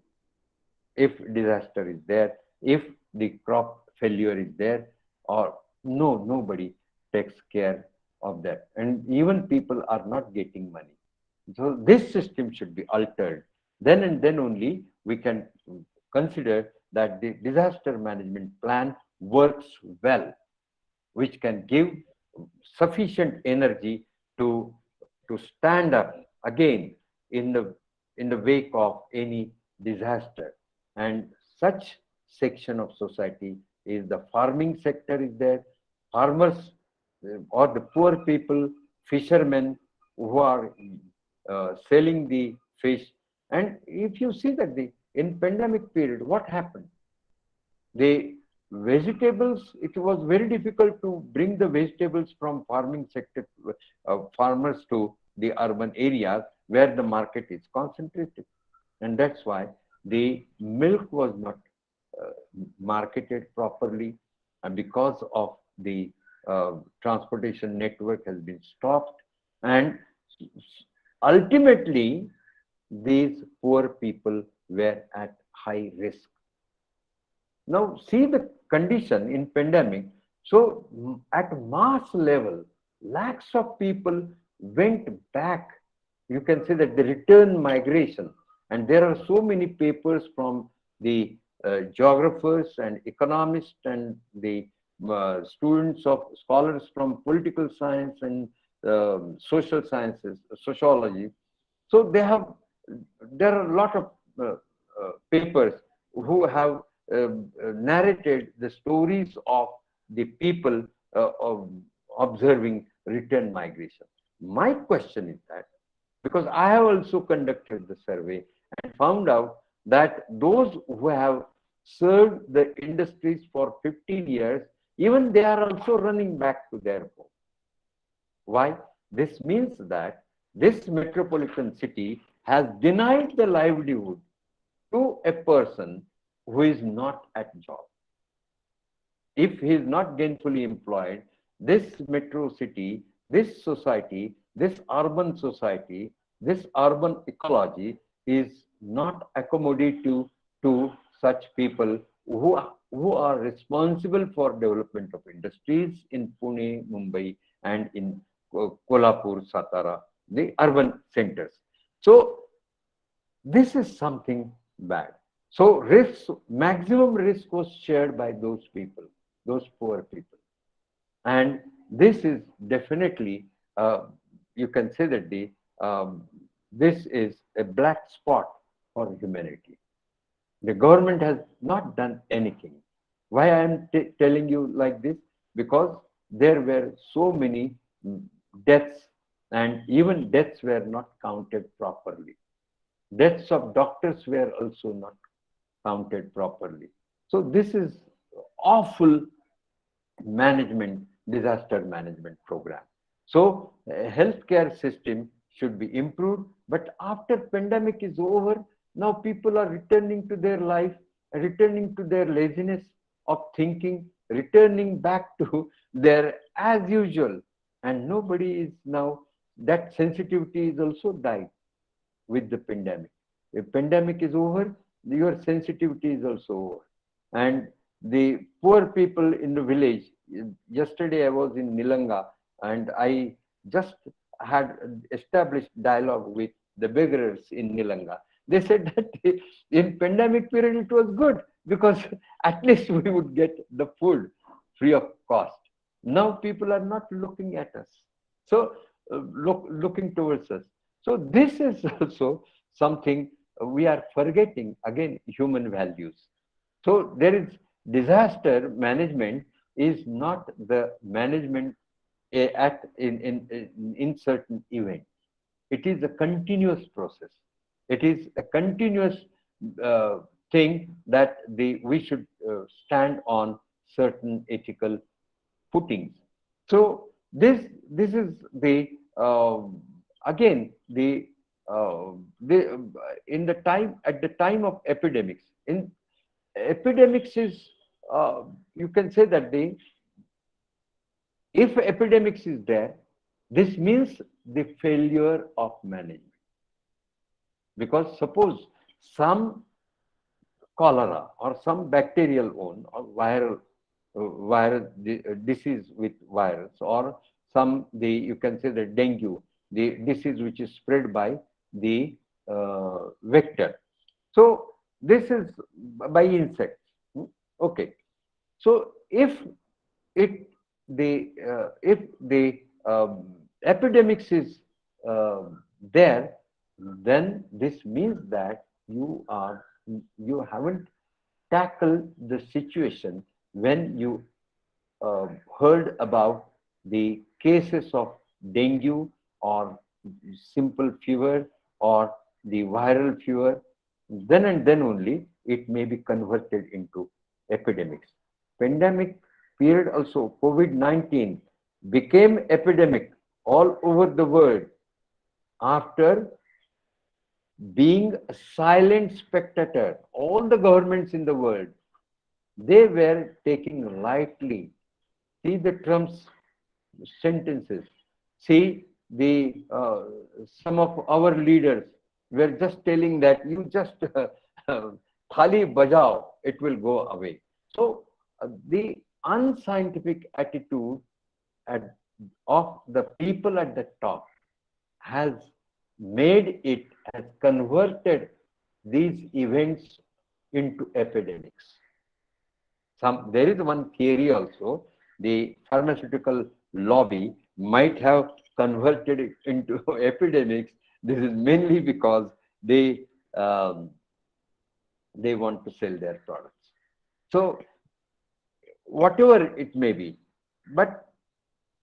if disaster is there, if the crop failure is there, or nobody takes care of that, and even people are not getting money. So this system should be altered. Then and then only we can consider that the disaster management plan works well, which can give sufficient energy to stand up again in the wake of any disaster. And such section of society is the farming sector is there, farmers or the poor people, fishermen who are selling the fish. And if you see that the in pandemic period, what happened? The vegetables, it was very difficult to bring the vegetables from farming sector, farmers to the urban areas where the market is concentrated. And that's why the milk was not uh, marketed properly. And because of the transportation network has been stopped. And ultimately, these poor people were at high risk. Now see the condition in pandemic. So at mass level, lakhs of people went back. You can say that the return migration, and there are so many papers from the geographers and economists and the students of scholars from political science and social sciences, sociology. So there are a lot of papers who have narrated the stories of the people of observing return migration. My question is that, because I have also conducted the survey and found out that those who have served the industries for 15 years, even they are also running back to their home. Why? This means that this metropolitan city has denied the livelihood to a person who is not at job. If he is not gainfully employed, this metro city, this society, this urban society, this urban ecology is not accommodative to such people who are responsible for development of industries in Pune, Mumbai, and in Kolhapur, Satara, the urban centers. So this is something bad. So maximum risk was shared by those people, those poor people. And this is definitely, you can say that this is a black spot for humanity. The government has not done anything. Why I am telling you like this? Because there were so many deaths, and even deaths were not counted properly. Deaths of doctors were also not counted properly. So this is awful management, disaster management program. So healthcare system should be improved, but after pandemic is over, now people are returning to their life, returning to their laziness of thinking, returning back to their as usual, and nobody is now, that sensitivity is also died with the pandemic. If pandemic is over, your sensitivity is also over. And the poor people in the village, yesterday I was in Nilanga, and I just had established dialogue with the beggars in Nilanga. They said that in pandemic period it was good because at least we would get the food free of cost. Now people are not looking at us. So looking towards us. So this is also something we are forgetting, again, human values. So there is disaster management is not the management in certain events. It is a continuous process. It is a continuous uh, thing that we should stand on certain ethical footings. So this is the again the in the time at the time of epidemics. In epidemics is you can say that if epidemics is there, this means the failure of management. Because suppose some cholera or some bacterial one or disease with virus, or some you can say the dengue, the disease which is spread by the vector. So this is by insects. Okay. So if the epidemics is there, then this means that you haven't tackled the situation when you heard about the cases of dengue or simple fever or the viral fever. Then and then only it may be converted into epidemics. Pandemic period also, COVID-19 became epidemic all over the world after being a silent spectator. All the governments in the world, they were taking lightly. See the Trump's sentences. See the some of our leaders were just telling that you just thali bajao, it will go away. So the unscientific attitude of the people at the top has converted these events into epidemics. There is one theory also, the pharmaceutical lobby might have converted it into epidemics. This is mainly because they want to sell their products. So whatever it may be, but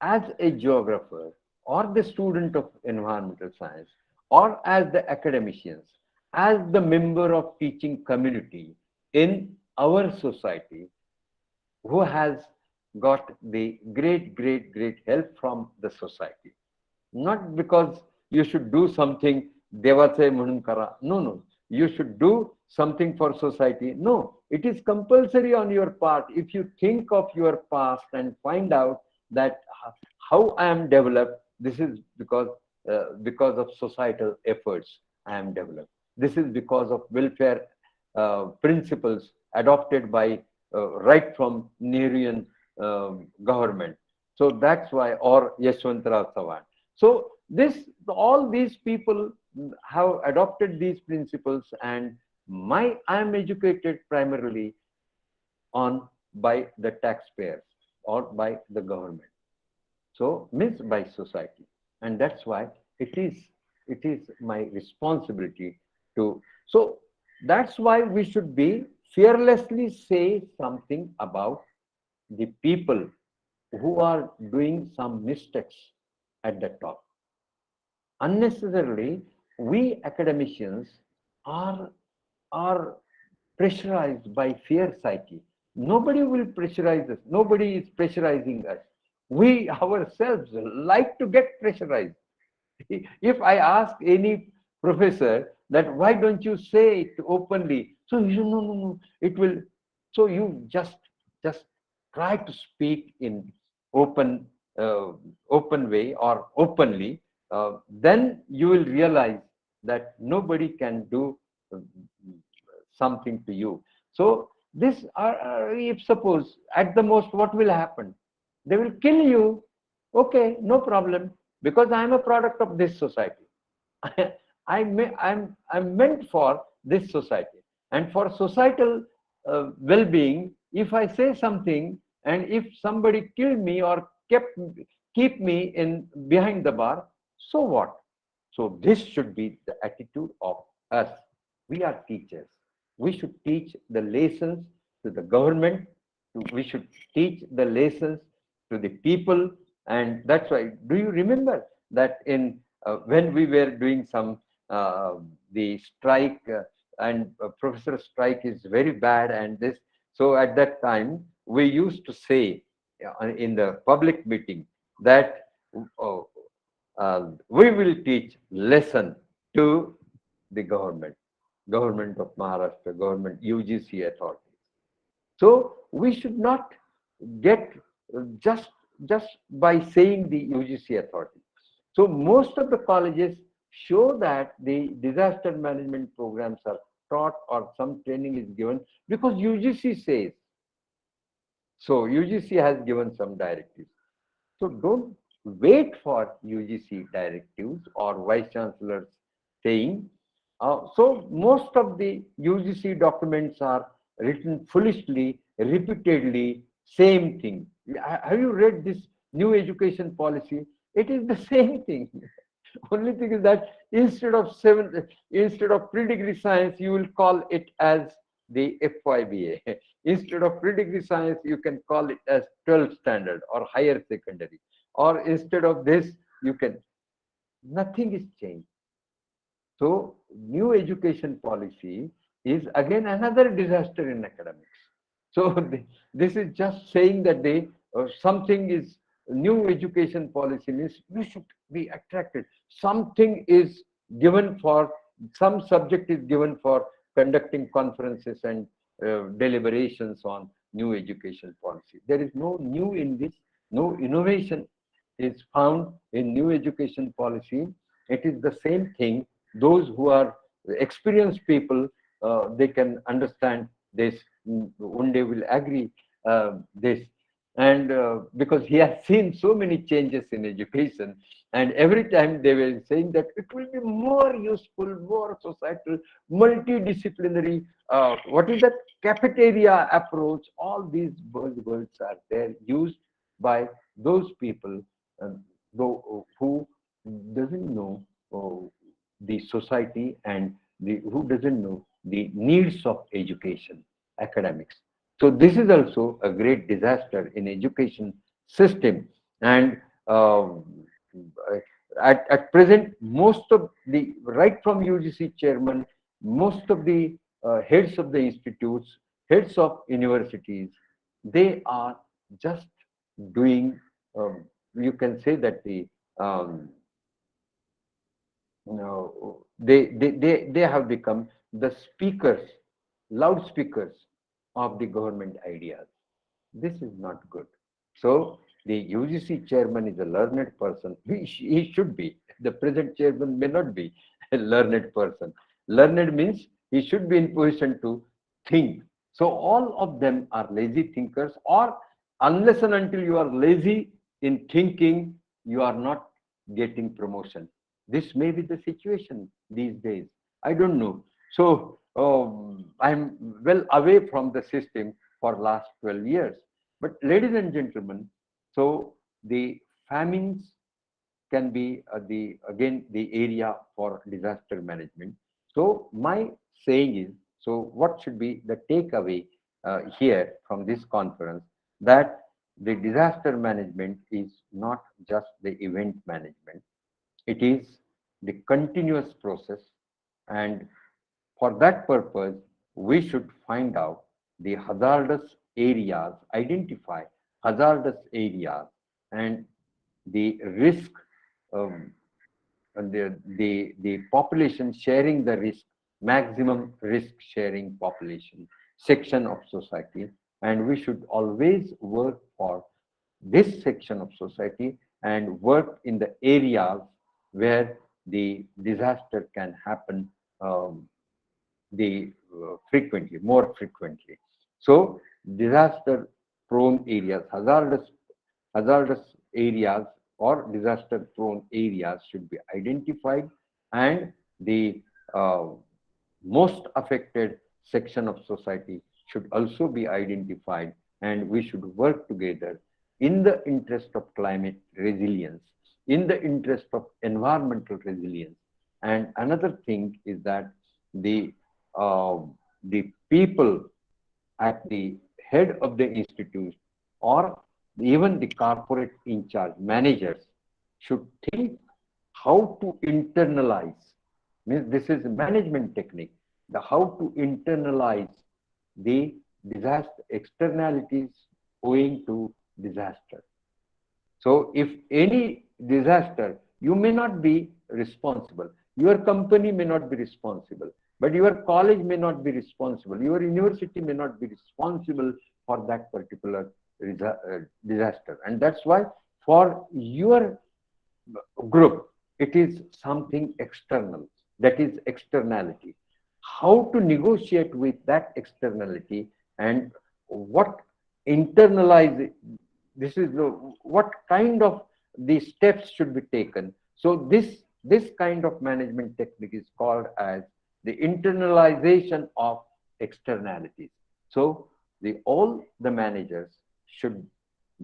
as a geographer or the student of environmental science or as the academicians, as the member of teaching community in our society who has got the great help from the society. Not because you should do something, devase munun kara. No. You should do something for society. No, it is compulsory on your part. If you think of your past and find out that how I am developed, this is because of societal efforts I am developed. This is because of welfare principles adopted by right from Nehruian government. So that's why, or Yashwantrao Savan. So all these people have adopted these principles, and I am educated primarily by the taxpayers or by the government. So means by society, and that's why it is my responsibility to. So that's why we should be fearlessly say something about the people who are doing some mistakes at the top. Unnecessarily, we academicians are pressurized by fear psyche. Nobody will pressurize us. Nobody is pressurizing us. We ourselves like to get pressurized. If I ask any professor that why don't you say it openly, so you no, it will. So you just try to speak in open way or openly. Then you will realize that nobody can do something to you. So this if suppose at the most what will happen? they will kill you. Okay, no problem, because I am a product of this society. I'm meant for this society, and for societal well-being. If I say something, and if somebody killed me or keep me in behind the bar, so what? So this should be the attitude of us. We are teachers. We should teach the lessons to the government. We should teach the lessons to the people, and that's why. Do you remember that in when we were doing some the strike, and professor strike is very bad, and this, so at that time we used to say in the public meeting that uh, we will teach lesson to the government of Maharashtra, government UGC authorities. So we should not get just just by saying the UGC authority. So most of the colleges show that the disaster management programs are taught or some training is given because UGC says. So UGC has given some directives. So don't wait for UGC directives or vice chancellors saying. So most of the UGC documents are written foolishly, repeatedly, same thing. Have you read this new education policy? It is the same thing. Only thing is that instead of pre-degree science, you will call it as the FYBA. Instead of pre-degree science, you can call it as 12th standard or higher secondary. Or instead of this, you can. Nothing is changed. So new education policy is again another disaster in academics. So this is just saying that something is new education policy means we should be attracted. Something is given for some subject is given for conducting conferences and deliberations on new education policy. There is no new in this, no innovation is found in new education policy. It is the same thing. Those who are experienced people, they can understand this. One day will agree this, and because he has seen so many changes in education, and every time they were saying that it will be more useful, more societal, multidisciplinary. What is that cafeteria approach? All these buzzwords are there used by those people who doesn't know the society and who doesn't know the needs of education, academics. So this is also a great disaster in education system. And at present, most of the, right from UGC chairman, most of the heads of the institutes, heads of universities, they are just doing, you can say that um, they have become the speakers, loudspeakers of the government ideas. This is not good. So the UGC chairman is a learned person. He should be. The present chairman may not be a learned person. Learned means he should be in position to think. So all of them are lazy thinkers, or unless and until you are lazy in thinking, you are not getting promotion. This may be the situation these days. I don't know. So I'm well away from the system for last 12 years. But ladies and gentlemen, so the famines can be the area for disaster management. So my saying is, so what should be the takeaway here from this conference, that the disaster management is not just the event management. It is the continuous process, and for that purpose, we should find out the hazardous areas, identify hazardous areas, and the risk, um, and the population sharing the risk, maximum risk sharing population section of society. And we should always work for this section of society and work in the areas where the disaster can happen more frequently. So disaster prone areas, hazardous hazardous areas or disaster prone areas should be identified, and the most affected section of society should also be identified, and we should work together in the interest of climate resilience, in the interest of environmental resilience. And another thing is that the people at the head of the institute, or even the corporate in charge managers, should think how to internalize. Means this is a management technique, the how to internalize the disaster externalities owing to disaster. So if any disaster, you may not be responsible, your company may not be responsible, but your college may not be responsible, your university may not be responsible for that particular disaster. And that's why for your group, it is something external, that is externality. How to negotiate with that externality, and what internalize, this is what kind of the steps should be taken. So this kind of management technique is called as the internalization of externalities. So all the managers should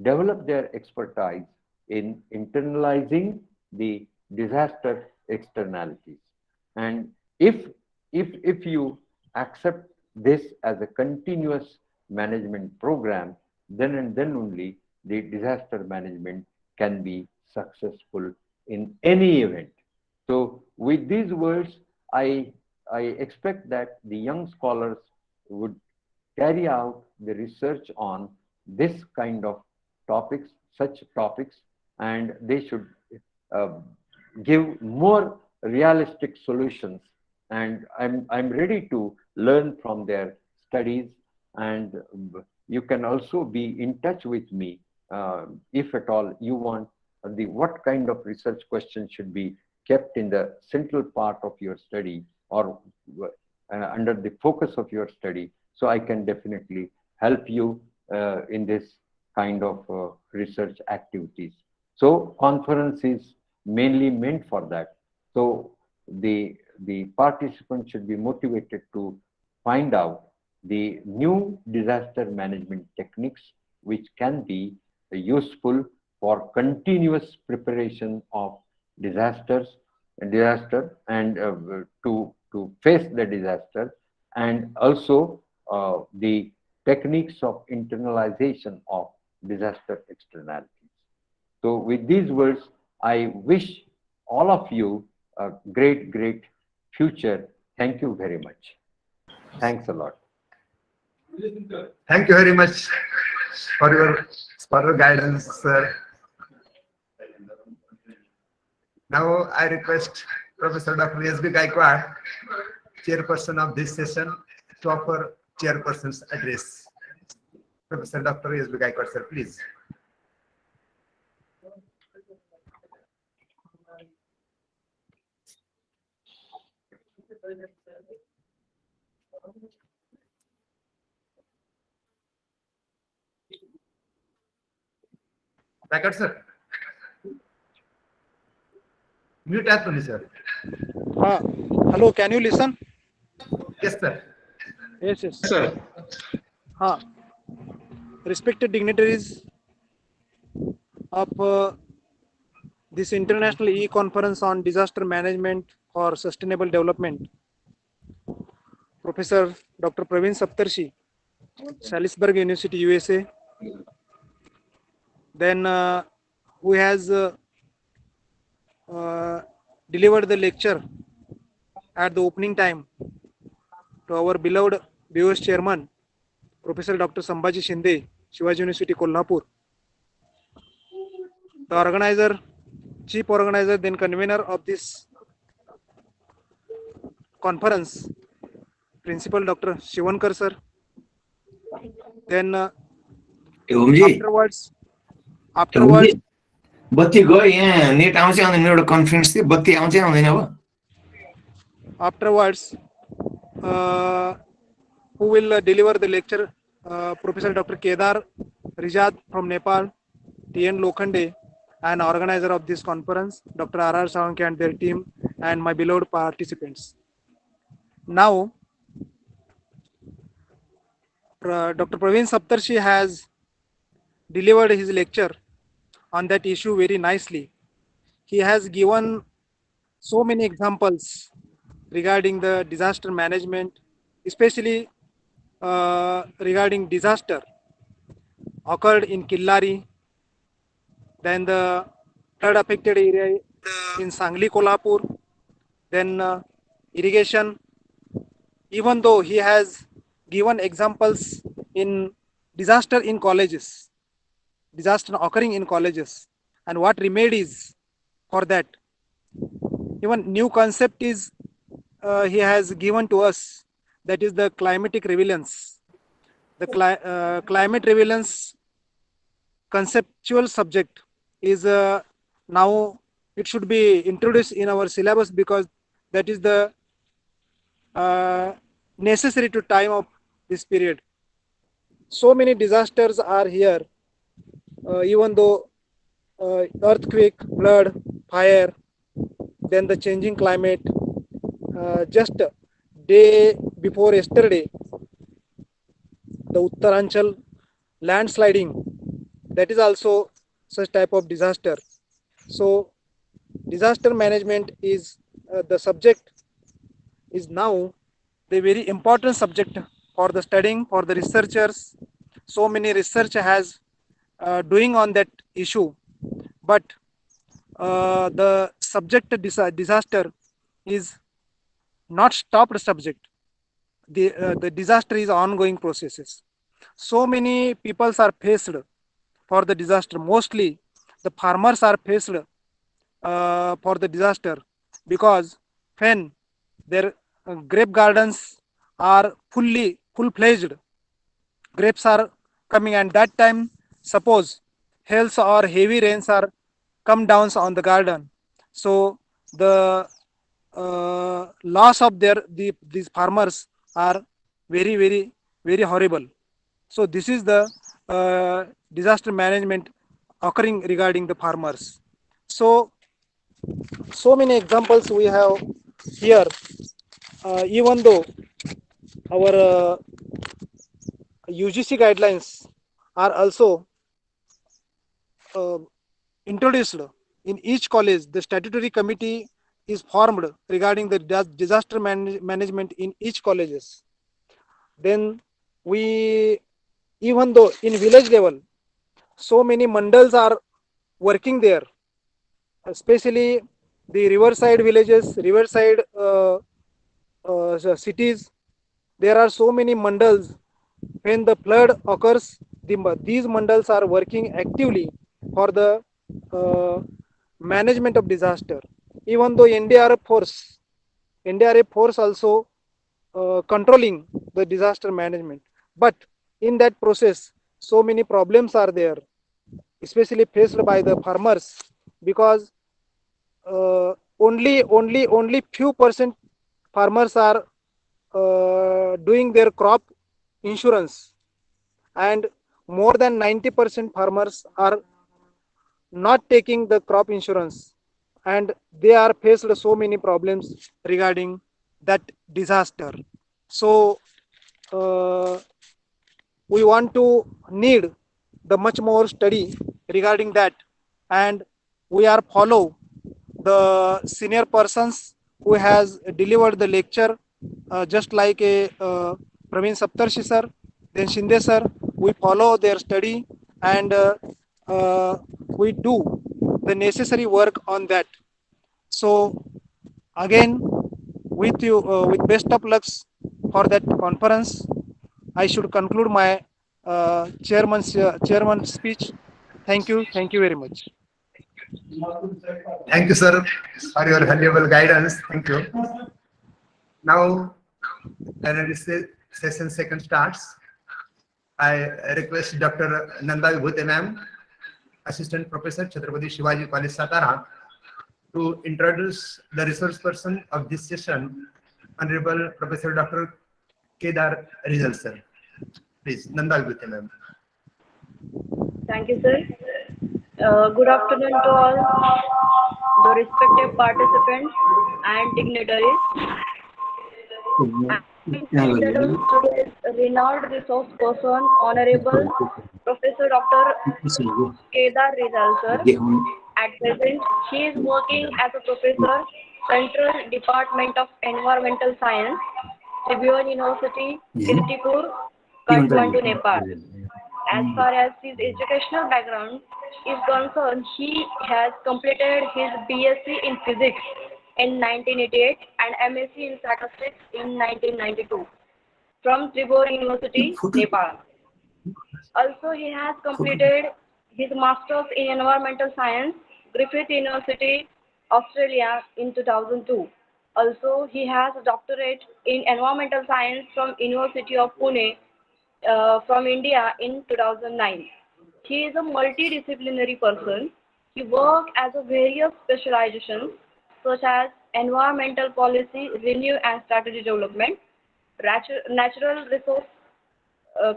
develop their expertise in internalizing the disaster externalities. And if you accept this as a continuous management program, then and then only the disaster management can be successful in any event. So with these words, I expect that the young scholars would carry out the research on this kind of topics, such topics, and they should give more realistic solutions. And I'm ready to learn from their studies, and you can also be in touch with me if at all you want what kind of research questions should be kept in the central part of your study, or under the focus of your study. So I can definitely help you in this kind of research activities. So conference is mainly meant for that. So the participants should be motivated to find out the new disaster management techniques which can be useful for continuous preparation of disaster and to face the disaster, and also the techniques of internalization of disaster externalities. So with these words, I wish all of you a great future. Thank you very much. Thanks a lot. Thank you very much for your guidance, sir. Now I request Professor Dr. S.B. Gaikwad, chairperson of this session, to offer chairperson's address. Professor Dr. S.B. Gaikwad, sir, please. Gaikwad, sir. Mute at only, sir. Hello, can you listen? Yes, sir. Yes, sir. Respected dignitaries of this International E-Conference on Disaster Management for Sustainable Development, Professor Dr. Praveen Saptarshi, Salisbury University, USA, then who has delivered the lecture at the opening time to our beloved BOS chairman, Professor Dr. Shivaji Shinde, Shivaji University, Kolhapur. The organizer, chief organizer, then convener of this conference, Principal Dr. Shivankar sir. Then afterwards, बत्ती गयो यहाँ net आउँछ आउँदैन एउटा conference थियो बत्ती आउँछ आउँदैन अब afterwards who will deliver the lecture, Professor Dr. Kedar Rijad from Nepal, T.N. Lokhande, and organizer of this conference, Dr. R.R. Sawanke and their team, and my beloved participants. Now, Dr. Praveen Saptarshi has delivered his lecture on that issue very nicely. He has given so many examples regarding the disaster management, especially regarding disaster occurred in Killari, then the flood affected area in Sangli, Kolhapur, then irrigation. Even though he has given examples in disaster in colleges, disaster occurring in colleges, and what remedies for that. Even new concept is he has given to us, that is the climatic resilience. The climate resilience conceptual subject is now it should be introduced in our syllabus, because that is the necessary to time of this period. So many disasters are here, even though earthquake, flood, fire, then the changing climate. Just day before yesterday, the Uttaranchal landsliding, that is also such type of disaster. So disaster management is the subject is now the very important subject for the studying, for the researchers. So many research has doing on that issue, but the subject disaster is not stopped subject. The disaster is ongoing processes. So many peoples are faced for the disaster. Mostly the farmers are faced for the disaster, because when their grape gardens are full-fledged, grapes are coming, and that time suppose hails or heavy rains are come down on the garden, so the loss of these farmers are very horrible. So this is the disaster management occurring regarding the farmers. So many examples we have here. Even though our UGC guidelines are also introduced in each college, the statutory committee is formed regarding the disaster management in each colleges. Then we, even though in village level, so many mandals are working there, especially the riverside villages, riverside cities. There are so many mandals. When the flood occurs, these mandals are working actively for the management of disaster. Even though NDRF force also controlling the disaster management, but in that process, so many problems are there, especially faced by the farmers, because only few percent farmers are doing their crop insurance, and more than 90% farmers are not taking the crop insurance, and they are faced so many problems regarding that disaster. So we want to need the much more study regarding that, and we are follow the senior persons who has delivered the lecture, just like a Praveen Saptarshi sir, then Shinde sir. We follow their study, and we do the necessary work on that. So again, with you, with best of lucks for that conference, I should conclude my chairman speech. Thank you very much. Thank you, sir, for your valuable guidance. Thank you. Now, analysis session second starts. I request Dr. Nanda Vibhuti ma'am, Assistant Professor, Chhatrapati Shivaji College, Satara, to introduce the resource person of this session, Honorable Professor Dr. Kedar Rizal sir. Please, Nanda Vibhuti ma'am. Thank you, sir. Good afternoon to all the respective participants and dignitaries. I introduce today's renowned resource person, Honorable Professor Dr. Kedar Rizal sir. At present, he is working as a professor, Central Department of Environmental Science, Tribhuvan University, Kirtipur, Kathmandu, Nepal. As far as his educational background is concerned, he has completed his BSc in Physics in 1988 and MSc in Statistics in 1992 from Tribhuvan University, Nepal. Also, he has completed his Masters in Environmental Science, Griffith University, Australia in 2002. Also, he has a doctorate in Environmental Science from University of Pune from India in 2009. He is a multidisciplinary person. He works as a various specializations such as environmental policy, renew and strategy development, natural resource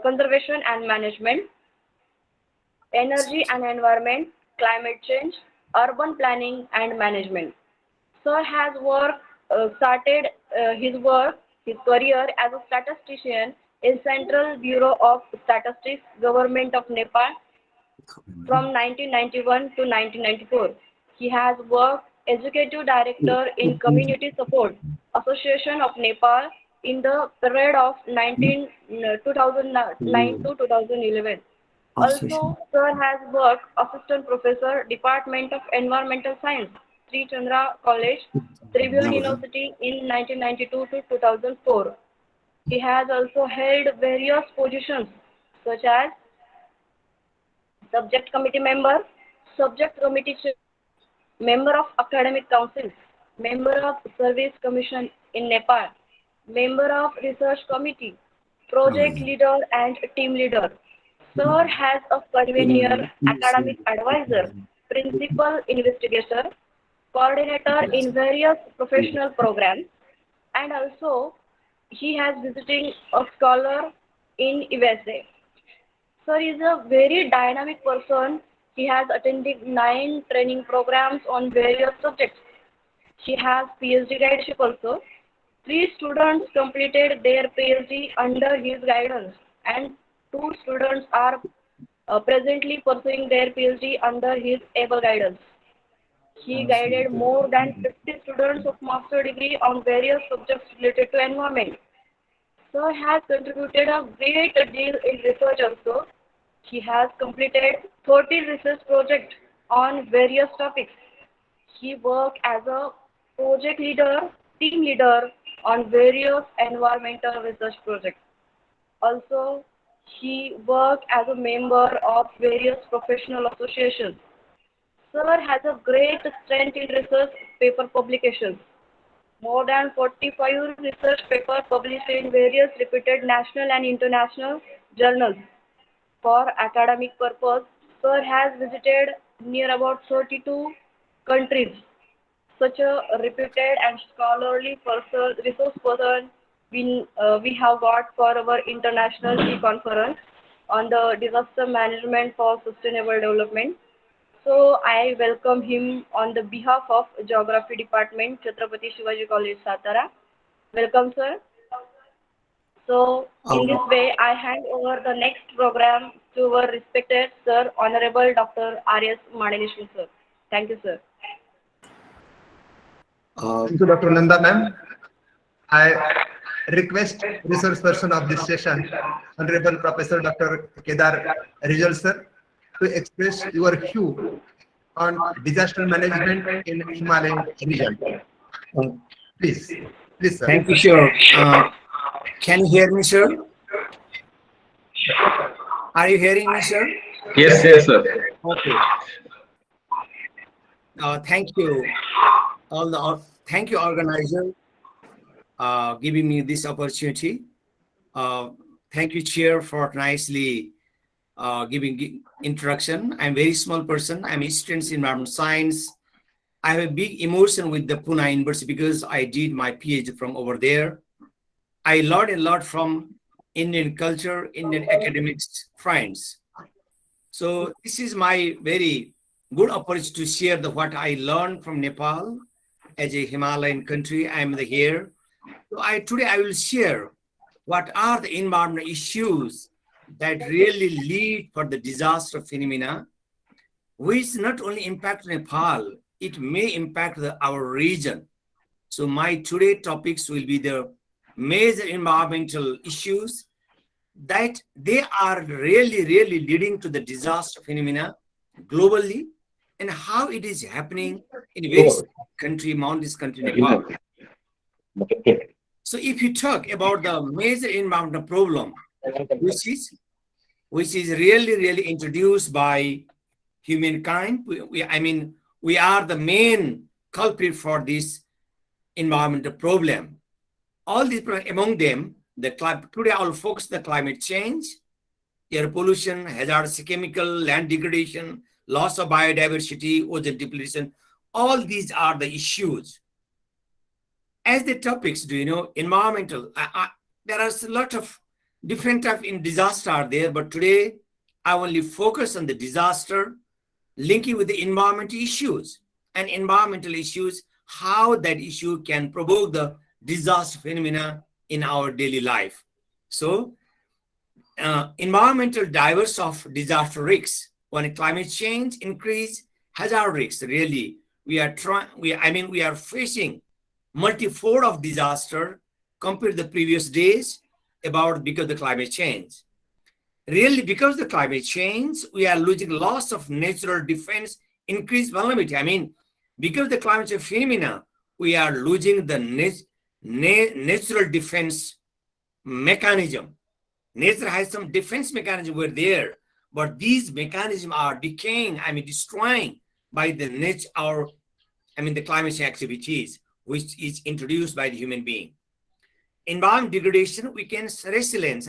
conservation and management, energy and environment, climate change, urban planning and management. Sir has started his career as a statistician in Central Bureau of Statistics, Government of Nepal from 1991 to 1994. He has worked executive director in Community Support Association of Nepal in the period of 2009 to 2011. Also, Sir has worked assistant professor, Department of Environmental Science, Sri Chandra College, Tribhuvan University in 1992 to 2004. He has also held various positions such as subject committee member, subject committee chair, member of academic council, member of service commission in Nepal, member of research committee, project leader and team leader. Sir has a convener, academic advisor, principal investigator, coordinator in various professional programs, and also he has visiting a scholar in USA. Sir is a very dynamic person. He has attended 9 training programs on various subjects. He has PhD guideship also. 3 students completed their PhD under his guidance, and 2 students are presently pursuing their PhD under his able guidance. He guided more than 50 students of master degree on various subjects related to environment. Sir has contributed a great deal in research also. He has completed 30 research projects on various topics. He worked as a project leader, team leader on various environmental research projects. Also, he worked as a member of various professional associations. Sir has a great strength in research paper publications. More than 45 research papers published in various reputed national and international journals. For academic purpose, Sir has visited near about 32 countries. Such a reputed and scholarly resource person we have got for our international conference on the disaster management for sustainable development. So I welcome him on the behalf of Geography Department, Chhatrapati Shivaji College, Satara. Welcome, sir. So in this way, I hand over the next program to our respected sir, Honorable Dr. R.S. Madaneshwar, sir. Thank you, sir. Thank you, Dr. Nanda ma'am. I request resource person of this session, Honorable Professor Dr. Kedar Rizal sir, to express your view on disaster management in Himalayan region. Please, please, sir. Thank you, sir. Can you hear me, sir? Are you hearing me, sir? Yes, yes, sir. Okay. Thank you, thank you, organizer, giving me this opportunity. Thank you, chair, for nicely giving introduction. I'm a very small person. I'm a student in environmental science. I have a big emotion with the Pune University because I did my PhD from over there. I learned a lot from Indian culture, Indian academics, friends. So this is my very good opportunity to share what I learned from Nepal as a Himalayan country. I am here. So today I will share what are the environmental issues that really lead for the disaster phenomena, which not only impact Nepal, it may impact our region. So my today topics will be the major environmental issues that they are really leading to the disaster phenomena globally, and how it is happening in various country, mountainous country, Nepal. So if you talk about the major environmental problem, which is really introduced by humankind, we are the main culprit for this environmental problem. All these among them, today I will focus the climate change, air pollution, hazardous chemical, land degradation, loss of biodiversity, ozone depletion. All these are the issues. As the topics, environmental, there are a lot of different types in disaster are there, but today I only focus on the disaster linking with the environmental issues, and environmental issues, how that issue can provoke the disaster phenomena in our daily life. So environmental drivers of disaster risks. When climate change increase hazard risks, really we are facing multi-fold of disaster compared to the previous days because of the climate change. Really, because of the climate change, we are losing loss of natural defense, increased vulnerability. Because of the climate change phenomena, we are losing the natural defense mechanism. Nature has some defense mechanism were there, but these mechanisms are decaying, destroying by the the climate change activities, which is introduced by the human being. Environment degradation, we can resilience.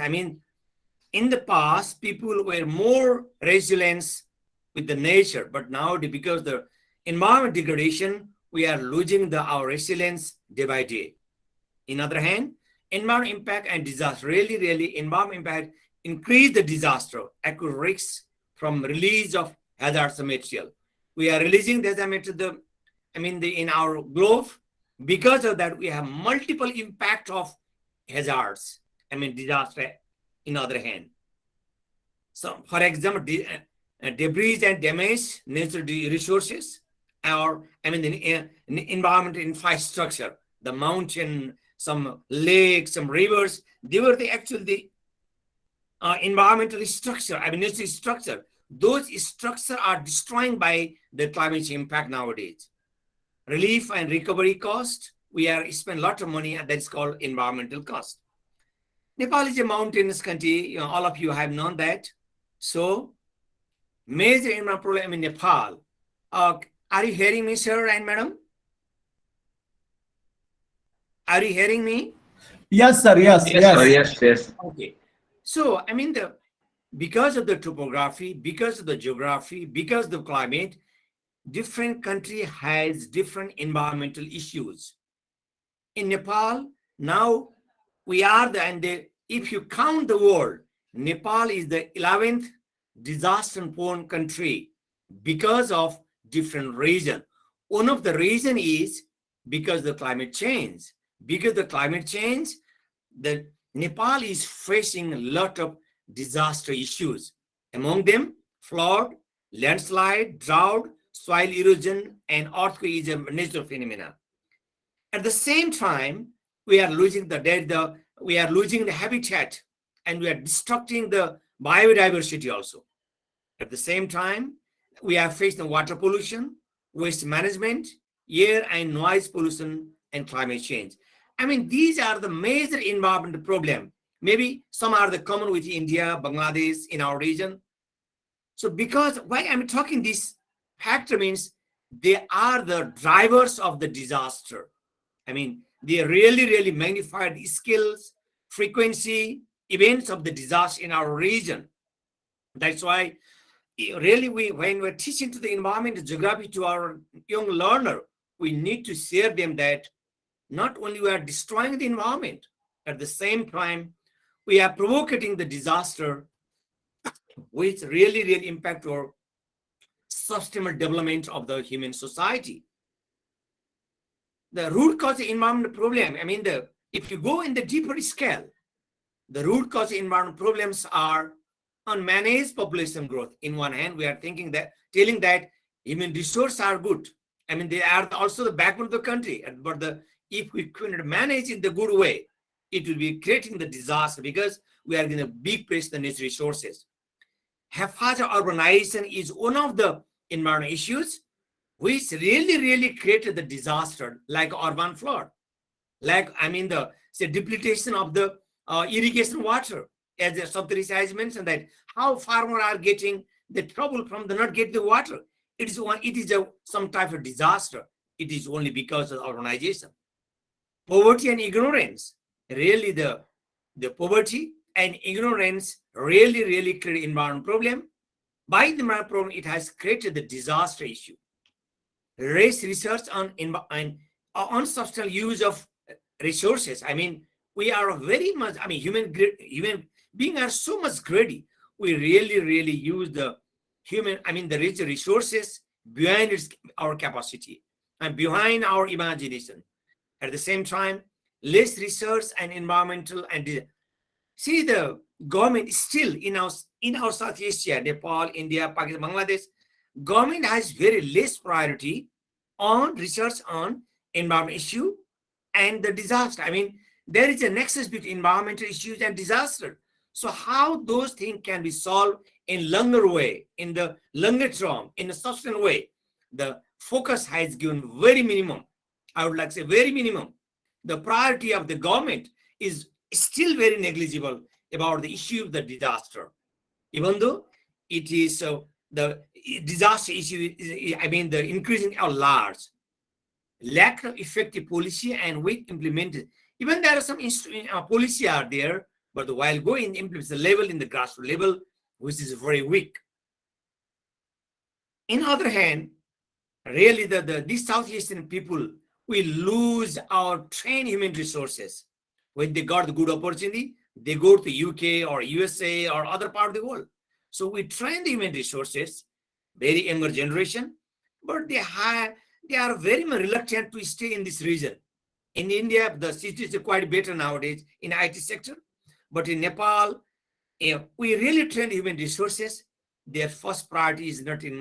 In the past, people were more resilient with the nature, but now because of the environment degradation, we are losing our resilience day by day. In other hand, environment impact and disaster, really environment impact increase the disaster, acute risks from release of hazardous material. We are releasing the hazardous material in our globe. Because of that, we have multiple impact of hazards, disaster. In other hand, so for example, debris and damage natural resources, or the environmental infrastructure, the mountain, some lakes, some rivers, they were the environmental structure, natural structure. Those structures are destroying by the climate change impact nowadays. Relief and recovery cost, we are spend a lot of money, and that's called environmental cost. Nepal is a mountainous country, all of you have known that. So major environmental problem in Nepal. Are you hearing me, sir and madam? Are you hearing me? Yes, sir. Yes. Yes. Okay. So because of the topography, because of the geography, because of the climate, different country has different environmental issues. In Nepal, now we are if you count the world, Nepal is the 11th disaster-prone country because of different reason. One of the reason is because of the climate change. Because of the climate change, the Nepal is facing a lot of disaster issues. Among them, flood, landslide, drought, soil erosion, and earthquake is a natural phenomena. At the same time, we are losing the habitat, and we are destructing the biodiversity also. At the same time, we are facing water pollution, waste management, air and noise pollution, and climate change. These are the major environmental problem. Maybe some are the common with India, Bangladesh, in our region. So because why I'm talking this factor means they are the drivers of the disaster. They really magnify the skills, frequency, events of the disaster in our region. That's why really when we're teaching to the environmental geography to our young learner, we need to share them that not only we are destroying the environment, at the same time, we are provoking the disaster, which really impact our sustainable development of the human society. The root cause of environmental problem, if you go in the deeper scale, the root cause of environmental problems are unmanaged population growth. In one hand, we are telling that human resources are good. They are also the backbone of the country. But if we couldn't manage in the good way, it will be creating the disaster because we are going to big press the natural resources. Haphazard urbanization is one of the environmental issues which really created the disaster, like urban flood, like the depletion of the irrigation water, as the Satara has mentioned, that how farmers are getting the trouble from the not getting the water. It is some type of disaster. It is only because of urbanization. Poverty and ignorance, really the poverty and ignorance really create environmental problem. By the environmental problem, it has created the disaster issue. Race research on unsustainable use of resources. We are very much, human beings are so much greedy. We really use the the rich resources behind our capacity and behind our imagination. At the same time, less research and environmental see the government still in our South Asia, Nepal, India, Pakistan, Bangladesh, government has very less priority on research on environment issue and the disaster. There is a nexus between environmental issues and disaster. So how those things can be solved in longer way, in the longer term, in a sustainable way, the focus has given very minimum. I would like to say very minimum. The priority of the government is still very negligible about the issue of the disaster, even though it is the disaster issue is, the increasing are large. Lack of effective policy and weak implemented. Even there are some policy are there, but while going implements the level in the grassroots level, which is very weak. In other hand, really these South Asian people, we lose our trained human resources. When they got the good opportunity, they go to UK or USA or other part of the world. So we train the human resources, very younger generation, but they are very much reluctant to stay in this region. In India, the situation is quite better nowadays in IT sector, but in Nepal, we really train human resources. Their first priority is not in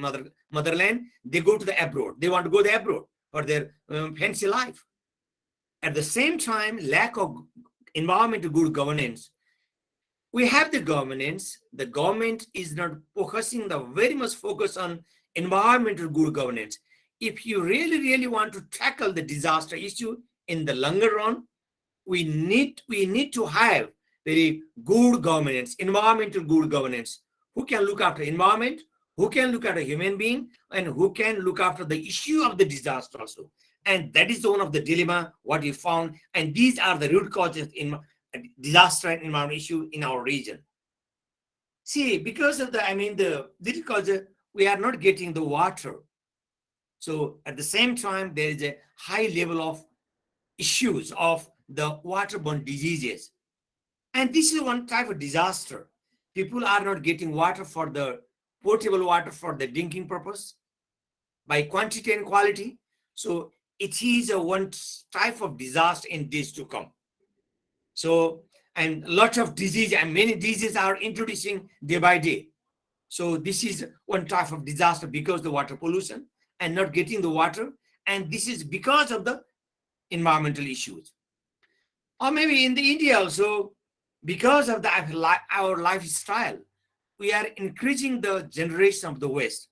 motherland. They go to the abroad. They want to go to the abroad for their fancy life. At the same time, lack of environmental good governance. We have the governance. The government is not focusing very much focus on environmental good governance. If you really want to tackle the disaster issue in the longer run, we need to have very good governance, environmental good governance. Who can look after environment, who can look after human being, and who can look after the issue of the disaster also. And that is one of the dilemma what we found. And these are the root causes in disaster and environment issue in our region. See, because of we are not getting the water. So at the same time, there is a high level of issues of the waterborne diseases. And this is one type of disaster. People are not getting water for the potable water for the drinking purpose by quantity and quality. So it is a one type of disaster in days to come. So, and a lot of disease and many diseases are introducing day by day. So this is one type of disaster because of the water pollution and not getting the water. And this is because of the environmental issues. Or maybe in the India also, because of our lifestyle, we are increasing the generation of the waste.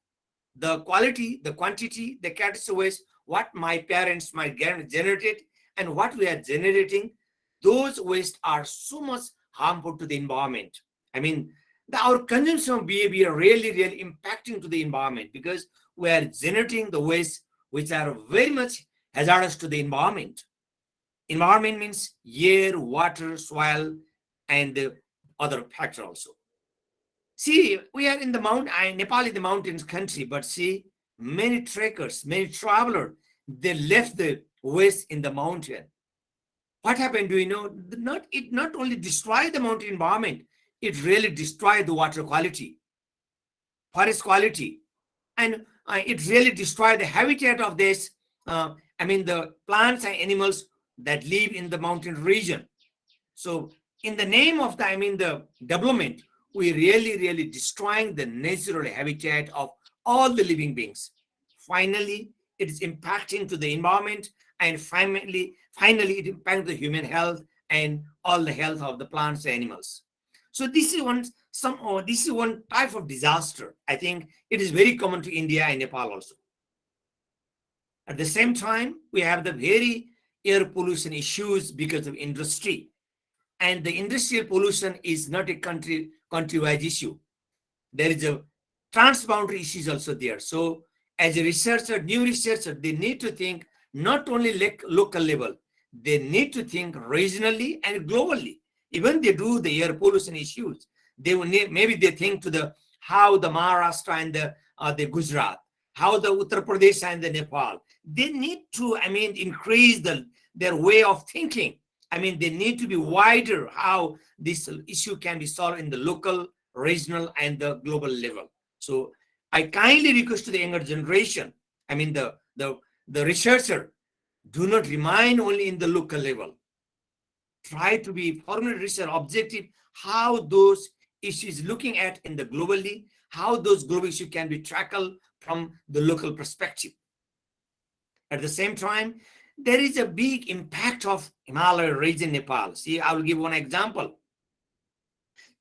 The quality, the quantity, the character waste, what my parents, my grandparents generated, and what we are generating, those waste are so much harmful to the environment. Our consumption behavior really impacting to the environment because we are generating the waste which are very much hazardous to the environment. Environment means air, water, soil, and the other factor also. See, we are in the Nepal is the mountains country, but see, many trekkers, many travelers, they left the waste in the mountain. What happened, do you know? It not only destroyed the mountain environment, it really destroyed the water quality, forest quality. And it really destroyed the habitat of this, the plants and animals that live in the mountain region. So in the name of the development, we really destroying the natural habitat of all the living beings. Finally, it is impacting to the environment, and finally it impacts the human health and all the health of the plants and animals. So this is one type of disaster. I think it is very common to India and Nepal also. At the same time, we have the very air pollution issues because of industry. And the industrial pollution is not a country-wide issue. There is a transboundary issues also there. So as a researcher, new researcher, they need to think not only local level, they need to think regionally and globally. Even they do the air pollution issues, they will maybe they think to how the Maharashtra and the Gujarat, how the Uttar Pradesh and the Nepal, they need to increase their way of thinking. They need to be wider how this issue can be solved in the local, regional, and the global level. So I kindly request to the younger generation, the researcher, do not remain only in the local level. Try to be formally research objective, how those issues looking at in the globally, how those global issues can be tackled from the local perspective. At the same time, there is a big impact of Himalaya region, Nepal. See, I will give one example.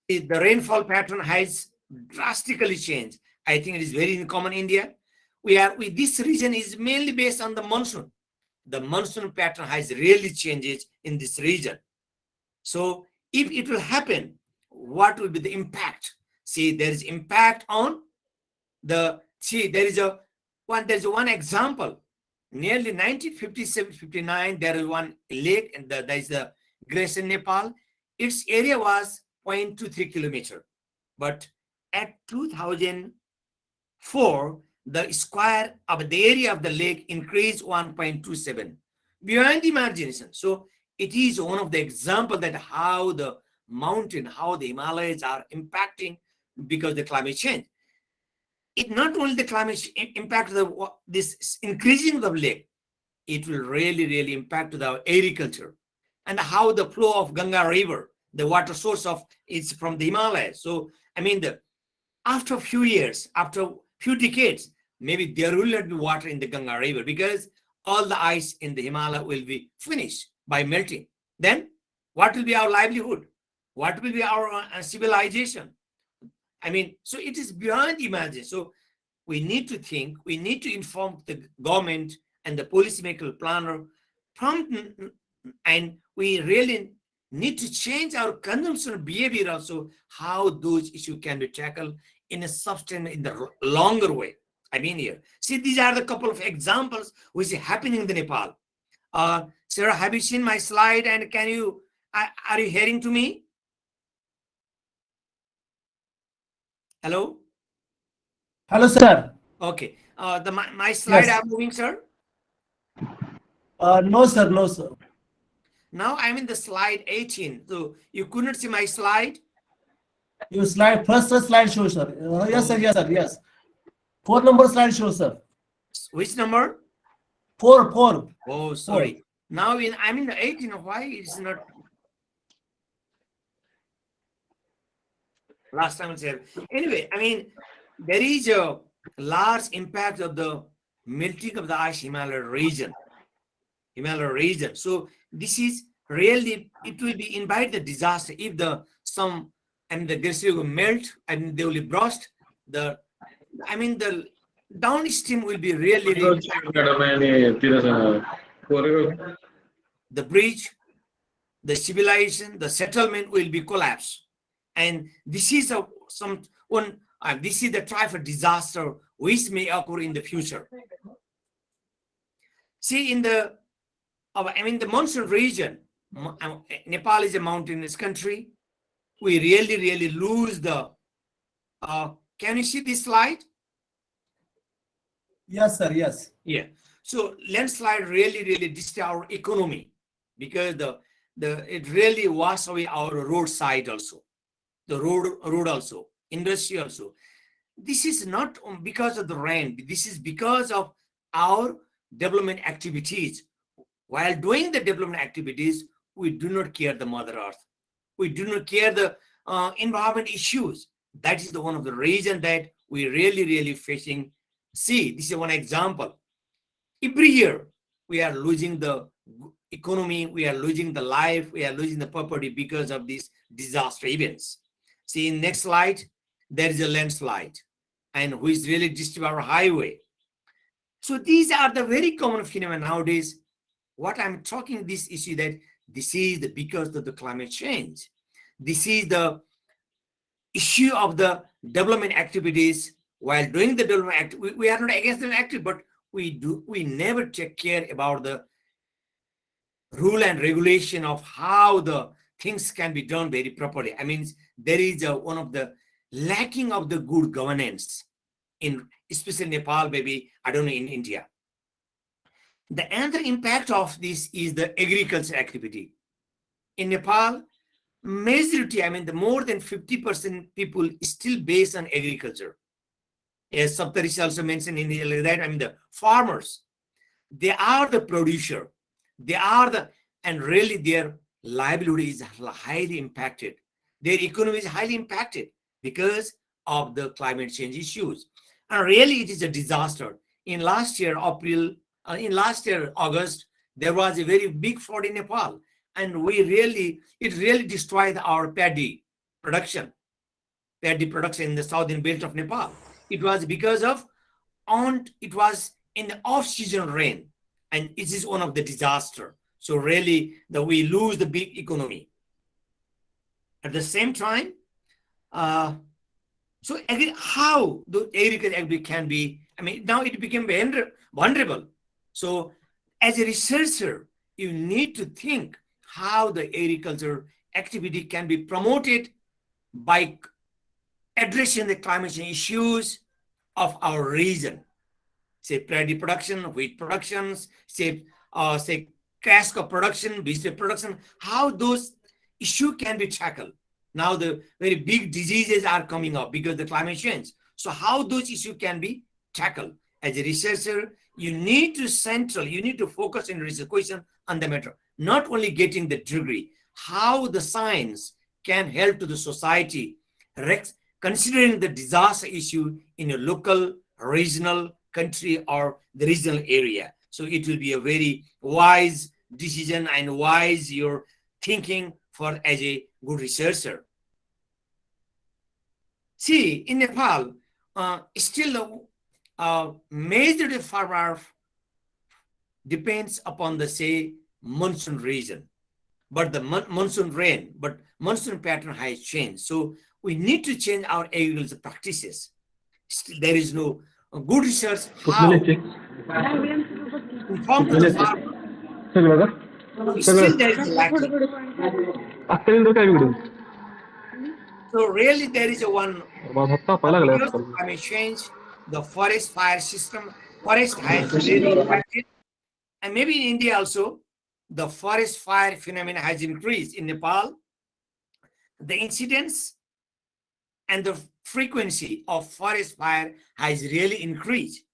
The rainfall pattern has drastically changed. I think it is very uncommon in India. This region is mainly based on the monsoon. The monsoon pattern has really changed in this region. So if it will happen, what will be the impact? See, there is impact on there's one example. Nearly 1957-59, there is one lake, and that is the Grace in Nepal. Its area was 0.23 kilometer. But at 2004, the square of the area of the lake increased 1.27, beyond imagination. So it is one of the examples that how the mountain, how the Himalayas are impacting because of the climate change. It not only the climate impact this increasing of the lake, it will really impact the agriculture and how the flow of Ganga River, the water source of it's from the Himalayas. So after a few years, after a few decades, maybe there will not be water in the Ganga River because all the ice in the Himalaya will be finished by melting. Then what will be our livelihood? What will be our civilization? So it is beyond imagination. So we need to think, we need to inform the government and the policymaker planner, and we really need to change our consumption behavior also, how those issues can be tackled in a sustainable, in the longer way. Here. See, these are the couple of examples which is happening in the Nepal. Sarah, have you seen my slide, and are you hearing to me? Hello? Hello, sir. Okay. My slide Yes. are moving, sir? No, sir. No, sir. Now I'm in the slide 18. So you couldn't see my slide? You first slide show, sir. Yes, sir. Yes, sir. Yes. 4 number slide show, sir. Which number? 4. Oh, sorry. Now I'm in the 18. Why it's not? Last time I said. Anyway, there is a large impact of the melting of the ice Himalaya region. So this is really, it will be invite the disaster if the glacier will melt and they will burst. The downstream will be really the bridge, the civilization, the settlement will be collapsed. And this is this is the type of disaster which may occur in the future. See, in the monsoon region, Nepal is a mountainous country. We really lose the. Can you see this slide? Yes, sir. Yes. Yeah. So landslide really destroy our economy because it really washes away our roadside also, the road also, industry also. this is not because of the rain. This is because of our development activities. While doing the development activities, we do not care the Mother Earth. We do not care the environment issues. That is the one of the reason that we really facing. See, this is one example. Every year, we are losing the economy, we are losing the life, we are losing the property because of these disaster events. See, in next slide, there is a landslide, and which really disturb our highway. So these are the very common phenomena nowadays. What I'm talking this issue that this is the because of the climate change. This is the issue of the development activities. While doing the development act, we are not against the activity, but we never take care about the rule and regulation of how the things can be done very properly. I mean, there is one of the lacking of the good governance in especially Nepal, maybe I don't know in India. The other impact of this is the agriculture activity. In Nepal, majority, I mean, the more than 50% people is still based on agriculture. As Saptarishi also mentioned in that, I mean, the farmers, they are the producer. They are the, and really their livelihood is highly impacted. Their economy is highly impacted because of the climate change issues. And really it is a disaster. In last year, August, there was a very big flood in Nepal. And it really destroyed our paddy production in the southern belt of Nepal. It was because of, it was in the off-season rain, and it is one of the disaster. So really, we lose the big economy. At the same time, so again, how the agriculture can be, I mean, now it became vulnerable. So as a researcher, you need to think how the agriculture activity can be promoted by addressing the climate change issues of our region. Say paddy production, wheat productions, say cask of production, vegetable production, how those issues can be tackled. Now the very big diseases are coming up because of the climate change. So how those issues can be tackled. As a researcher, you need to focus in research question on the matter, not only getting the degree, how the science can help to the society, considering the disaster issue in a local, regional, country, or the regional area. So it will be a very wise decision and wise your thinking for as a good researcher. See, in Nepal, still major farmer depends upon the say monsoon region, but the monsoon rain, but monsoon pattern has changed. So we need to change our agriculture practices. Still, there is no good research how to inform to the farmer. Still there is a lacking. So really there is a one because of climate change, the forest fire system, forest has really impacted. And maybe in India also, the forest fire phenomenon has increased. In Nepal, the incidence and the frequency of forest fire has really increased.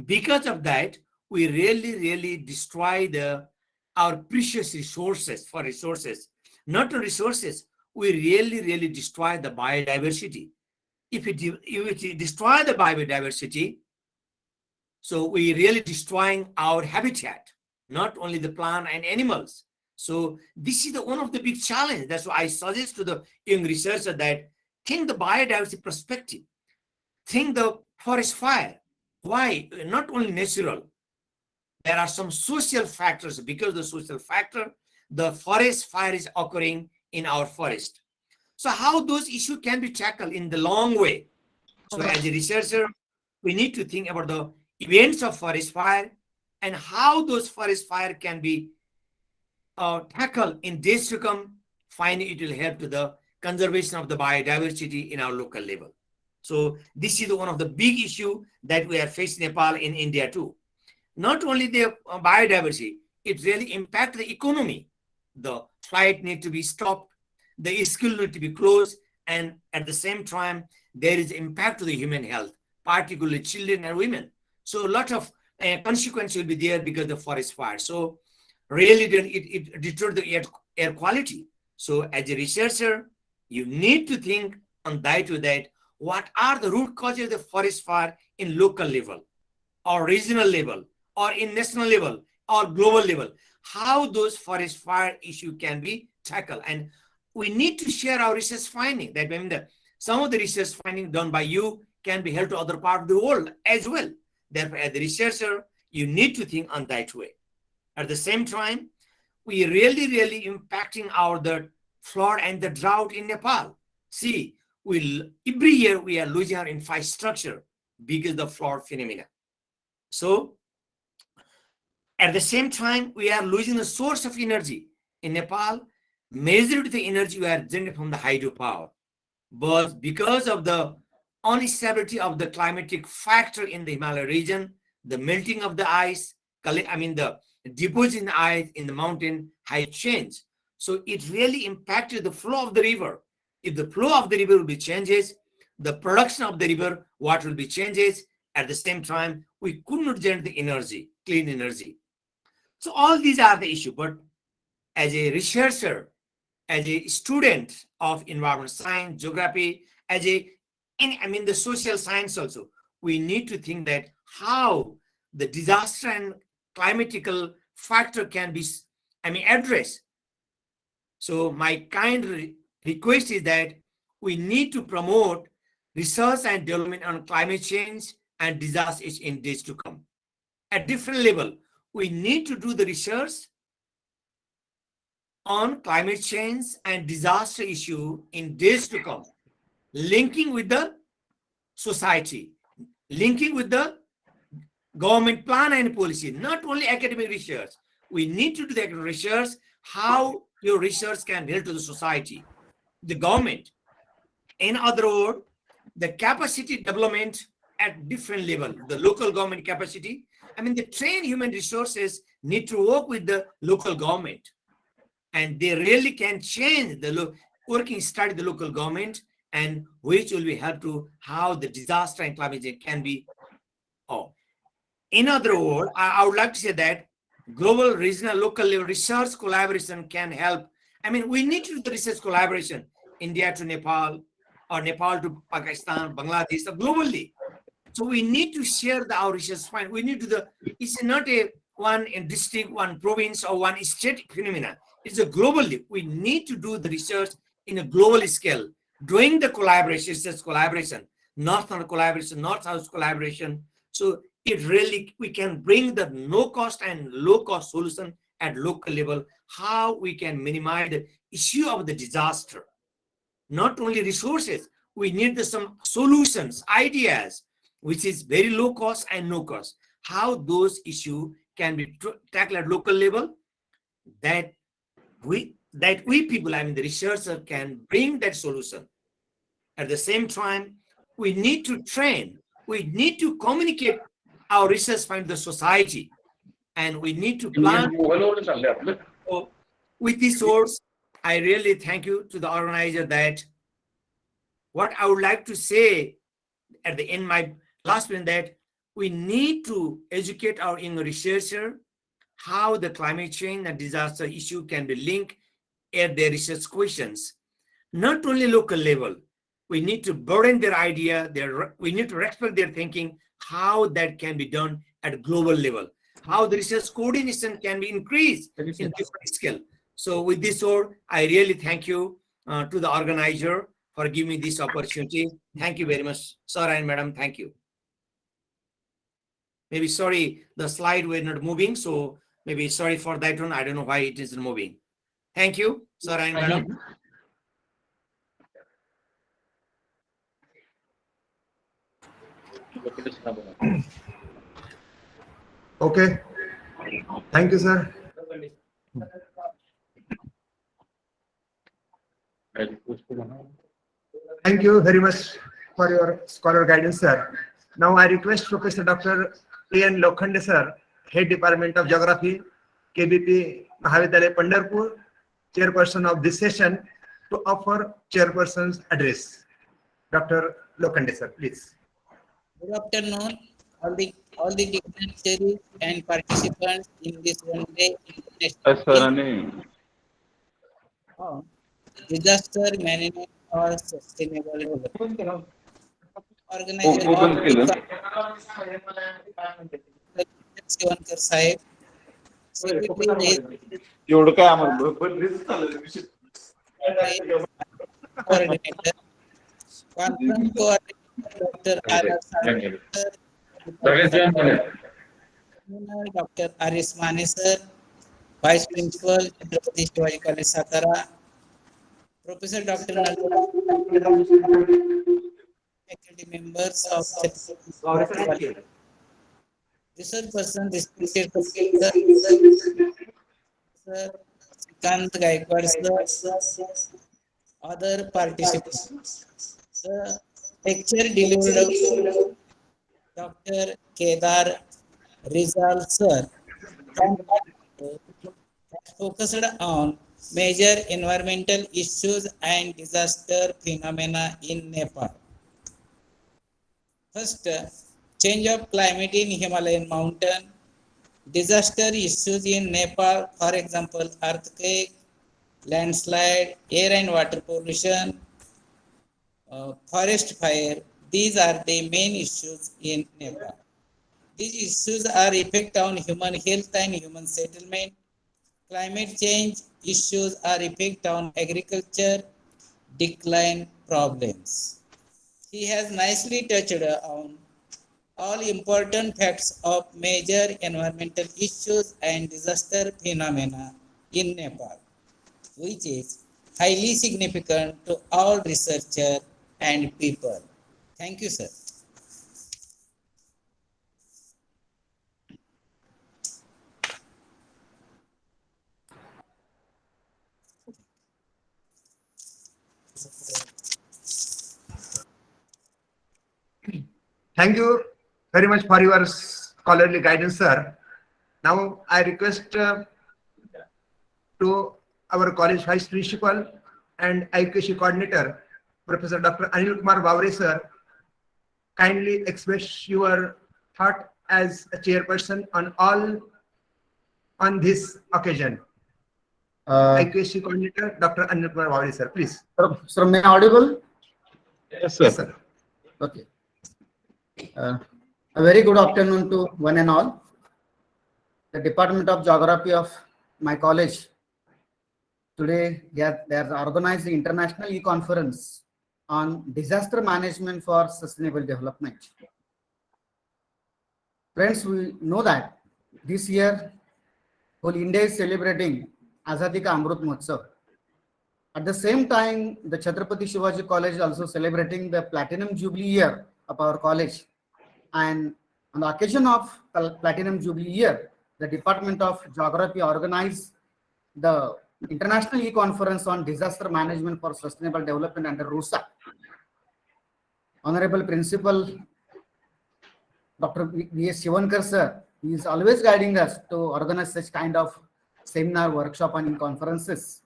Because of that, we really destroy our precious resources for resources. Not resources, we really destroy the biodiversity. If we destroy the biodiversity, so we really destroying our habitat, not only the plant and animals. So this is one of the big challenges. That's why I suggest to the young researcher that think the biodiversity perspective, think the forest fire. Why? Not only natural. There are some social factors. Because of the social factor, the forest fire is occurring in our forest. So how those issues can be tackled in the long way. So as a researcher, we need to think about the events of forest fire and how those forest fire can be tackled in days to come. Finally, it will help to the conservation of the biodiversity in our local level. So this is one of the big issue that we are facing in Nepal, in India too. Not only the biodiversity, it really impacts the economy. The flight need to be stopped, the school need to be closed, and at the same time, there is impact to the human health, particularly children and women. So a lot of consequences will be there because of the forest fire. So really it deteriorates the air quality. So as a researcher, you need to think on that what are the root causes of the forest fire in local level or regional level or in national level or global level, how those forest fire issue can be tackled. And we need to share our research finding, that when some of the research finding done by you can be held to other part of the world as well. Therefore, as a researcher, you need to think on that way. At the same time, we really impacting the flood and the drought in Nepal. See, every year we are losing our infrastructure because of the flood phenomena. So at the same time, we are losing the source of energy. In Nepal, majority of the energy we are generating from the hydropower. But because of the instability of the climatic factor in the Himalaya region, the melting of the ice, the deposit in the ice in the mountain has changed. So it really impacted the flow of the river. If the flow of the river will be changes, the production of the river water will be changes. At the same time, we could not generate the energy, clean energy. So all these are the issue. But as a researcher, as a student of environmental science, geography, the social science also, we need to think that how the disaster and climatical factor can be addressed. So my kind request is that we need to promote research and development on climate change and disasters in days to come. At different level, we need to do the research on climate change and disaster issue in days to come, linking with the society, linking with the government plan and policy, not only academic research. We need to do the research, how your research can help to the society, the government. In other words, the capacity development at different level, the local government capacity. The trained human resources need to work with the local government, and they really can change the working study the local government, and which will be help to how the disaster and climate change can be. In other words, I would like to say that global, regional, local level research collaboration can help. We need to do the research collaboration, India to Nepal, or Nepal to Pakistan, Bangladesh, or globally. So we need to share our research find. We need to it's not a one in district, one province, or one state phenomena. It's a globally. We need to do the research in a global scale, doing the collaboration, research collaboration, north-south collaboration, north-south collaboration. So it really, we can bring the no-cost and low-cost solution at local level, how we can minimize the issue of the disaster. Not only resources, we need some solutions, ideas, which is very low cost and no cost. How those issues can be tackled at local level, that we people, the researcher, can bring that solution. At the same time, we need to train, we need to communicate our research find the society, and we need to plan. So with this source, I really thank you to the organizer. That what I would like to say at the end, my last point, that we need to educate our young researcher how the climate change and disaster issue can be linked at their research questions. Not only local level, we need to broaden their idea, we need to respect their thinking, how that can be done at global level, how the research coordination can be increased in different scale. So with this all, I really thank you to the organizer for giving me this opportunity. Thank you very much, sir and madam. Thank you. Maybe sorry, the slide were not moving, so maybe sorry for that one. I don't know why it isn't moving. Thank you, sir and madam. Okay. Thank you, sir. Thank you very much for your scholar guidance, sir. Now I request Professor Dr. A.N. Lokhande, sir, Head Department of Geography, KBP Mahavidyalaya, Pandharpur, Chairperson of this session, to offer Chairperson's address. Dr. Lokande, sir, please. Good afternoon, all the dignitaries and participants in this one-day international meeting on disaster management or sustainable development. Organizer Shivankar Sahib, Secretary Coordinator, Conference Coordinator Dr. R.R. Salve, Dr. Aris Mane sir, Vice Principal, Chhatrapati Shivaji College, Satara, Professor Dr. faculty members of Chhatrapati, research person, respected sir, Srikant Gaikwad sir, other participants. The lecture delivered Dr. Kedar Rizal sir focused on major environmental issues and disaster phenomena in Nepal. First, change of climate in Himalayan mountain, disaster issues in Nepal, for example, earthquake, landslide, air and water pollution, forest fire. These are the main issues in Nepal. These issues are effect on human health and human settlement. Climate change issues are effect on agriculture, decline problems. He has nicely touched on all important facts of major environmental issues and disaster phenomena in Nepal, which is highly significant to all researchers and people. Thank you, sir. Thank you very much for your scholarly guidance, sir. Now I request to our college vice principal and IQC coordinator, Professor Dr. Anil Kumar Bavre, sir, kindly express your thought as a chairperson on this occasion. IQC coordinator, Dr. Anil Kumar Bavre, sir, please. Sir, may I audible? Yes, sir. Okay. A very good afternoon to one and all. The Department of Geography of my college today they are organized the international e-conference on disaster management for sustainable development. Friends, we know that this year whole India is celebrating Azadi Ka Amrit Mahotsav. At the same time, the Chhatrapati Shivaji College is also celebrating the Platinum Jubilee year of our college. And on the occasion of Platinum Jubilee year, the Department of Geography organized the International E-Conference on Disaster Management for Sustainable Development under RUSA. Honorable Principal Dr. V.S. Shivankar sir, he is always guiding us to organize such kind of seminar, workshop and conferences.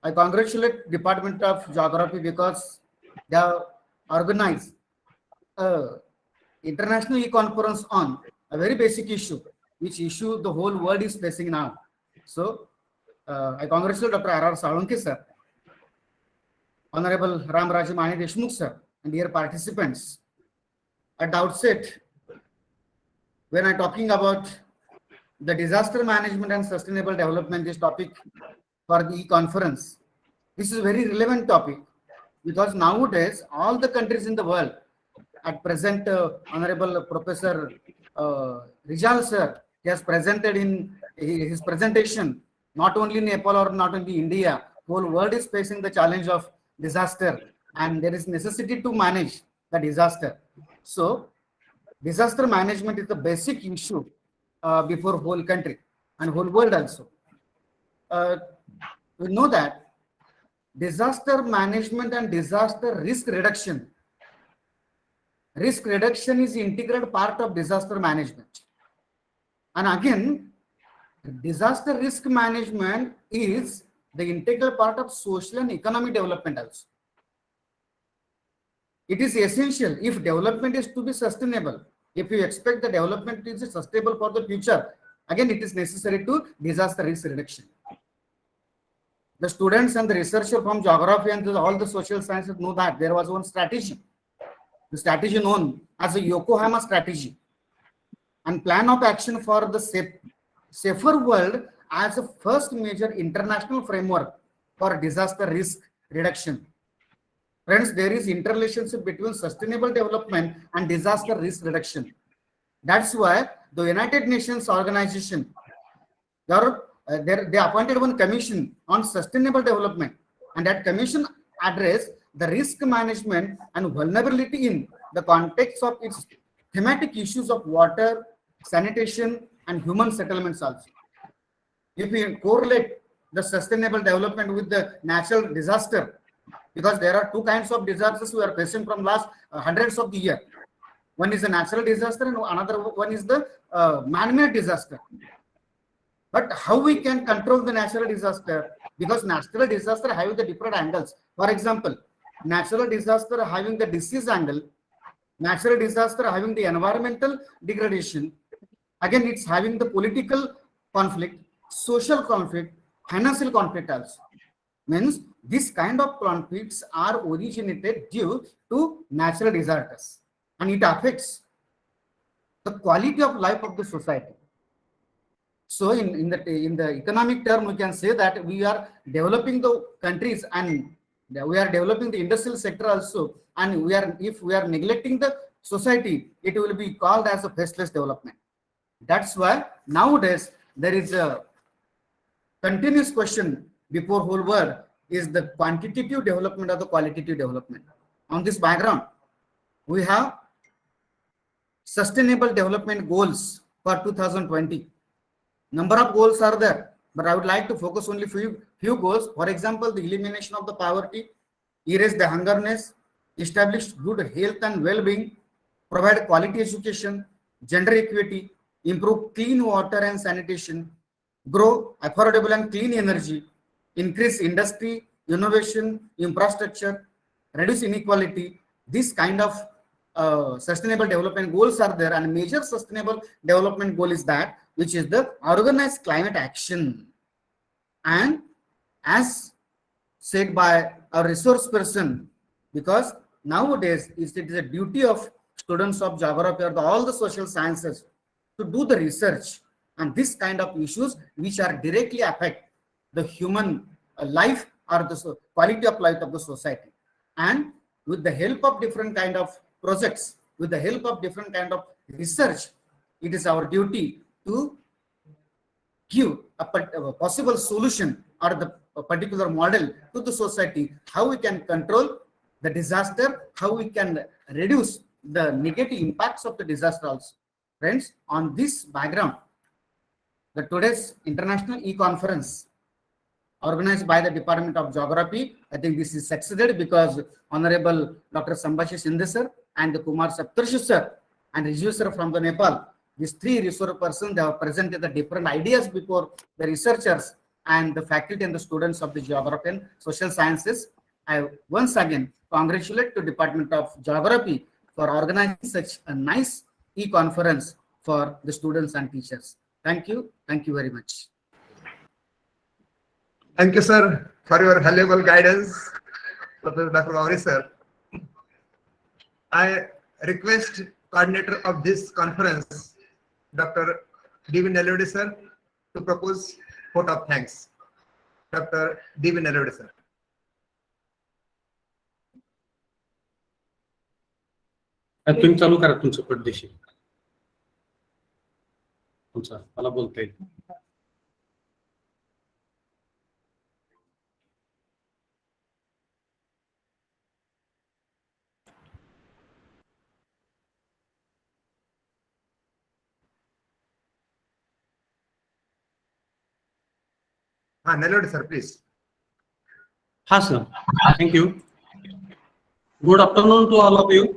I congratulate Department of Geography because they have organized international e-conference on a very basic issue, which issue the whole world is facing now. So I congratulate Dr. R.R. Salve sir, Honorable Ram Raja Mani Deshmukh sir, and dear participants. At the outset, when I'm talking about the disaster management and sustainable development, this topic for the e-conference, this is a very relevant topic because nowadays all the countries in the world at present, Honorable Professor Rizal sir, he has presented in his presentation, not only Nepal or not only India, whole world is facing the challenge of disaster and there is necessity to manage the disaster. So disaster management is the basic issue before whole country and whole world also. We know that disaster management and disaster risk reduction is integral part of disaster management. And again, disaster risk management is the integral part of social and economic development also. It is essential if development is to be sustainable. If you expect the development is sustainable for the future, again, it is necessary to disaster risk reduction. The students and the researchers from geography and all the social sciences know that there was one strategy, the strategy known as the Yokohama strategy, and plan of action for the safer world as a first major international framework for disaster risk reduction. Friends, there is interrelationship between sustainable development and disaster risk reduction. That's why the United Nations organization, they appointed one commission on sustainable development, and that commission addressed the risk management and vulnerability in the context of its thematic issues of water, sanitation, and human settlements also. If we correlate the sustainable development with the natural disaster, because there are two kinds of disasters we are facing from last hundreds of the year. One is a natural disaster and another one is the man-made disaster. But how we can control the natural disaster? Because natural disaster having the different angles. For example, natural disaster having the disease angle, natural disaster having the environmental degradation. Again, it's having the political conflict, social conflict, financial conflict also. Means this kind of conflicts are originated due to natural disasters, and it affects the quality of life of the society. So in the economic term, we can say that we are developing the countries and we are developing the industrial sector also, and if we are neglecting the society, it will be called as a faceless development. That's why nowadays there is a continuous question before whole world is the quantitative development or the qualitative development. On this background, we have sustainable development goals for 2020. Number of goals are there, but I would like to focus only few goals. For example, the elimination of the poverty, erase the hungerness, establish good health and well-being, provide quality education, gender equity, improve clean water and sanitation, grow affordable and clean energy, increase industry, innovation, infrastructure, reduce inequality. This kind of sustainable development goals are there, and major sustainable development goal is that, which is the organized climate action. And as said by a resource person, because nowadays it is a duty of students of geography or all the social sciences to do the research and this kind of issues which are directly affect the human life or the quality of life of the society. And with the help of different kind of projects, with the help of different kind of research, it is our duty to give a possible solution or the particular model to the society, how we can control the disaster, how we can reduce the negative impacts of the disaster also. Friends, on this background, the today's international e-conference organized by the Department of Geography, I think this is succeeded because Honorable Dr. Sambhashi Shinde sir and Kumar Saptarshi sir and Riju sir from the Nepal, these three resource persons, they have presented the different ideas before the researchers and the faculty and the students of the geography and social sciences. I once again congratulate the Department of Geography for organizing such a nice e-conference for the students and teachers. Thank you. Thank you very much. Thank you, sir, for your valuable guidance, Professor Dr. Gauri, sir. I request coordinator of this conference, Dr. D.V. Nellode, sir, to propose vote of thanks. Dr. D.V. Nellode, sir. तुम्ही चालू करा तुमचं पटदेशी. तुमचा मला बोलता येईल. Nellode, sir, please. Ha, sir. Thank you. Good afternoon to all of you.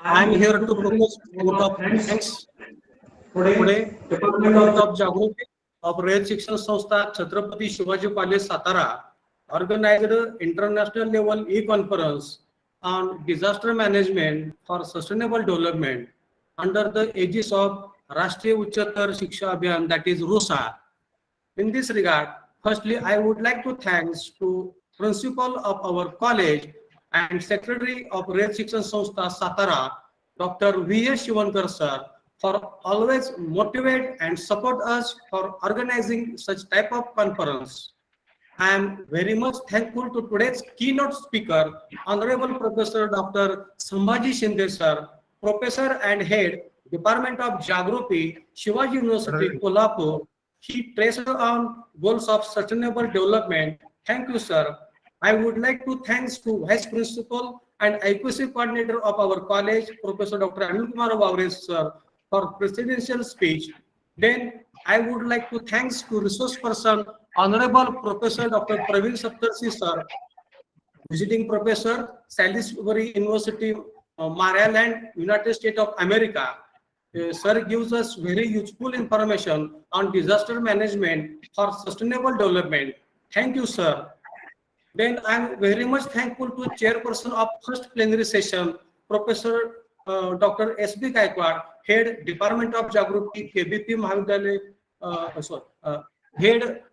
I am here to propose vote of thanks. Today, Department of Geography of Rayat Shikshan Sanstha Chhatrapati Shivaji College Satara organized international level e-conference on disaster management for sustainable development under the aegis of Rashtriya Uchchatar Shiksha Abhiyan, that is RUSA. In this regard, firstly, I would like to thanks to principal of our college and secretary of Red Shikshan Sanstha Satara, Dr. V.S. Shivankar sir, for always motivate and support us for organizing such type of conference. I am very much thankful to today's keynote speaker, Honorable Professor Dr. Shivaji Shinde sir, Professor and Head, Department of Geography, Shivaji University, Kolhapur. He traced on goals of sustainable development. Thank you, sir. I would like to thanks to Vice Principal and IQC Coordinator of our college, Professor Dr. Anil Kumar Vavre sir, for presidential speech. Then I would like to thanks to resource person, Honorable Professor Dr. Praveen Saptarshi sir, visiting professor, Salisbury University, Maryland, United States of America. Sir gives us very useful information on disaster management for sustainable development. Thank you, sir. Then I am very much thankful to chairperson of first plenary session, Professor Dr. S.B. Gaikwad, Head Department of Geography, KBP Mahavidyalaya, Head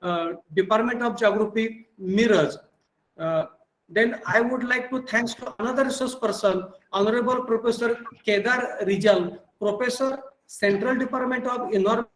Department of Geography, Miraj. Then I would like to thanks to another resource person, Honorable Professor Kedar Rijal, Professor, Central Department of Environment.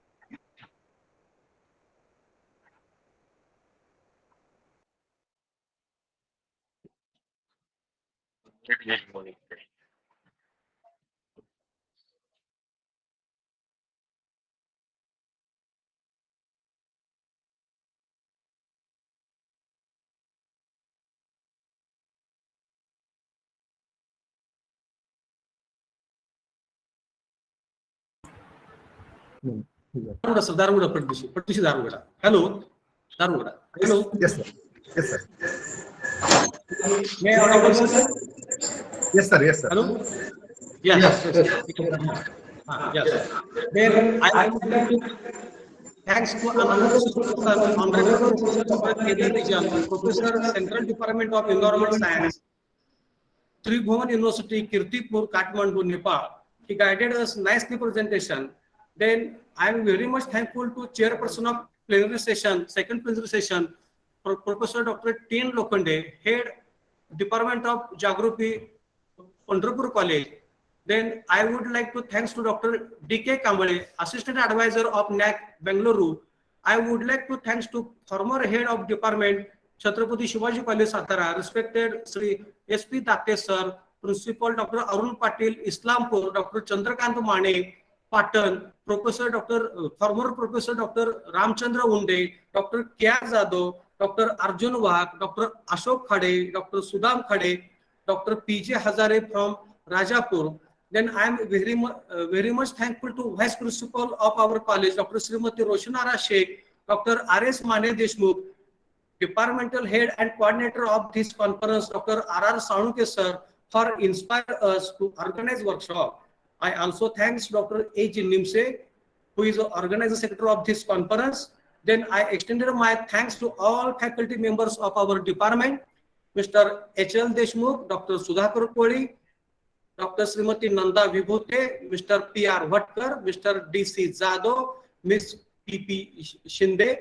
Darugada, Pratishi Darugada. Hello, Darugada. Hello. Yes, sir. Yes, sir. May I audible, sir? Yes, sir. Yes, sir. Hello. Yes. Yes. Then I would like to thanks to another person, Honorable Professor Dr. Kedar Rijal, Professor, Central Department of Environment Science, Tribhuvan University, Kirtipur, Kathmandu, Nepal. He guided us nicely presentation. Then I am very much thankful to chairperson of plenary session, second plenary session, Professor Dr. T.N. Lokhande, Head Department of Geography, Pandharpur College. Then I would like to thanks to Dr. D.K. Kambale, Assistant Advisor of NAC, Bengaluru. I would like to thanks to former Head of Department, Chhatrapati Shivaji College, Satara, respected Sri S.P. Dakte sir, Principal Dr. Arun Patil, Islampur, Dr. Chandrakant Mane, Patan, former Professor Dr. Ramchandra Unde, Dr. K.R. Jadhav, Dr. Arjun Wahak, Dr. Ashok Khade, Dr. Sudham Khade, Dr. P.J. Hazare from Rajapur. Then I am very much thankful to Vice Principal of our college, Dr. Srimati Roshanara Sheikh, Dr. R.S. Mane Deshmukh, Departmental Head and Coordinator of this conference, Dr. R.R. Saunke sir, for inspire us to organize workshop. I also thanks Dr. H. Nimse, who is the organizer secretary of this conference. Then I extended my thanks to all faculty members of our department, Mr. H.L. Deshmukh, Dr. Sudhakar Koli, Dr. Srimati Nanda Vibhute, Mr. P.R. Bhatkar, Mr. D.C. Jadhav, Ms. P.P. Shinde,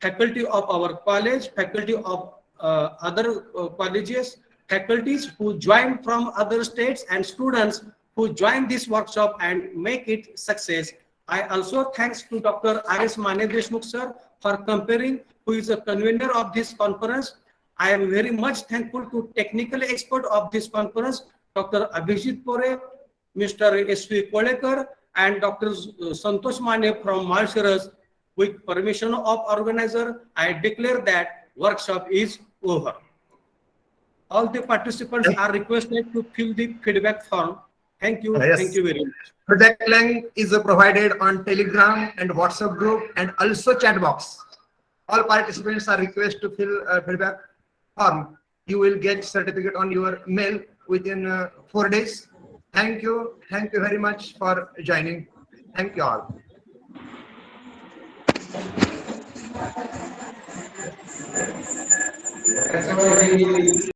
faculty of our college, faculty of other colleges, faculties who joined from other states, and students who joined this workshop and make it success. I also thanks to Dr. R.S. Mane Deshmukh sir for comparing, who is a convener of this conference. I am very much thankful to technical expert of this conference, Dr. Abhijit Pore, Mr. S.V. Kolekar, and Dr. Santosh Mane from Mauritius. With permission of organizer, I declare that workshop is over. All the participants are requested to fill the feedback form. Thank you. Yes. Thank you very much. Feedback link is provided on Telegram and WhatsApp group and also chat box. All participants are requested to fill feedback form. You will get certificate on your mail within 4 days. Thank you. Thank you very much for joining. Thank you all.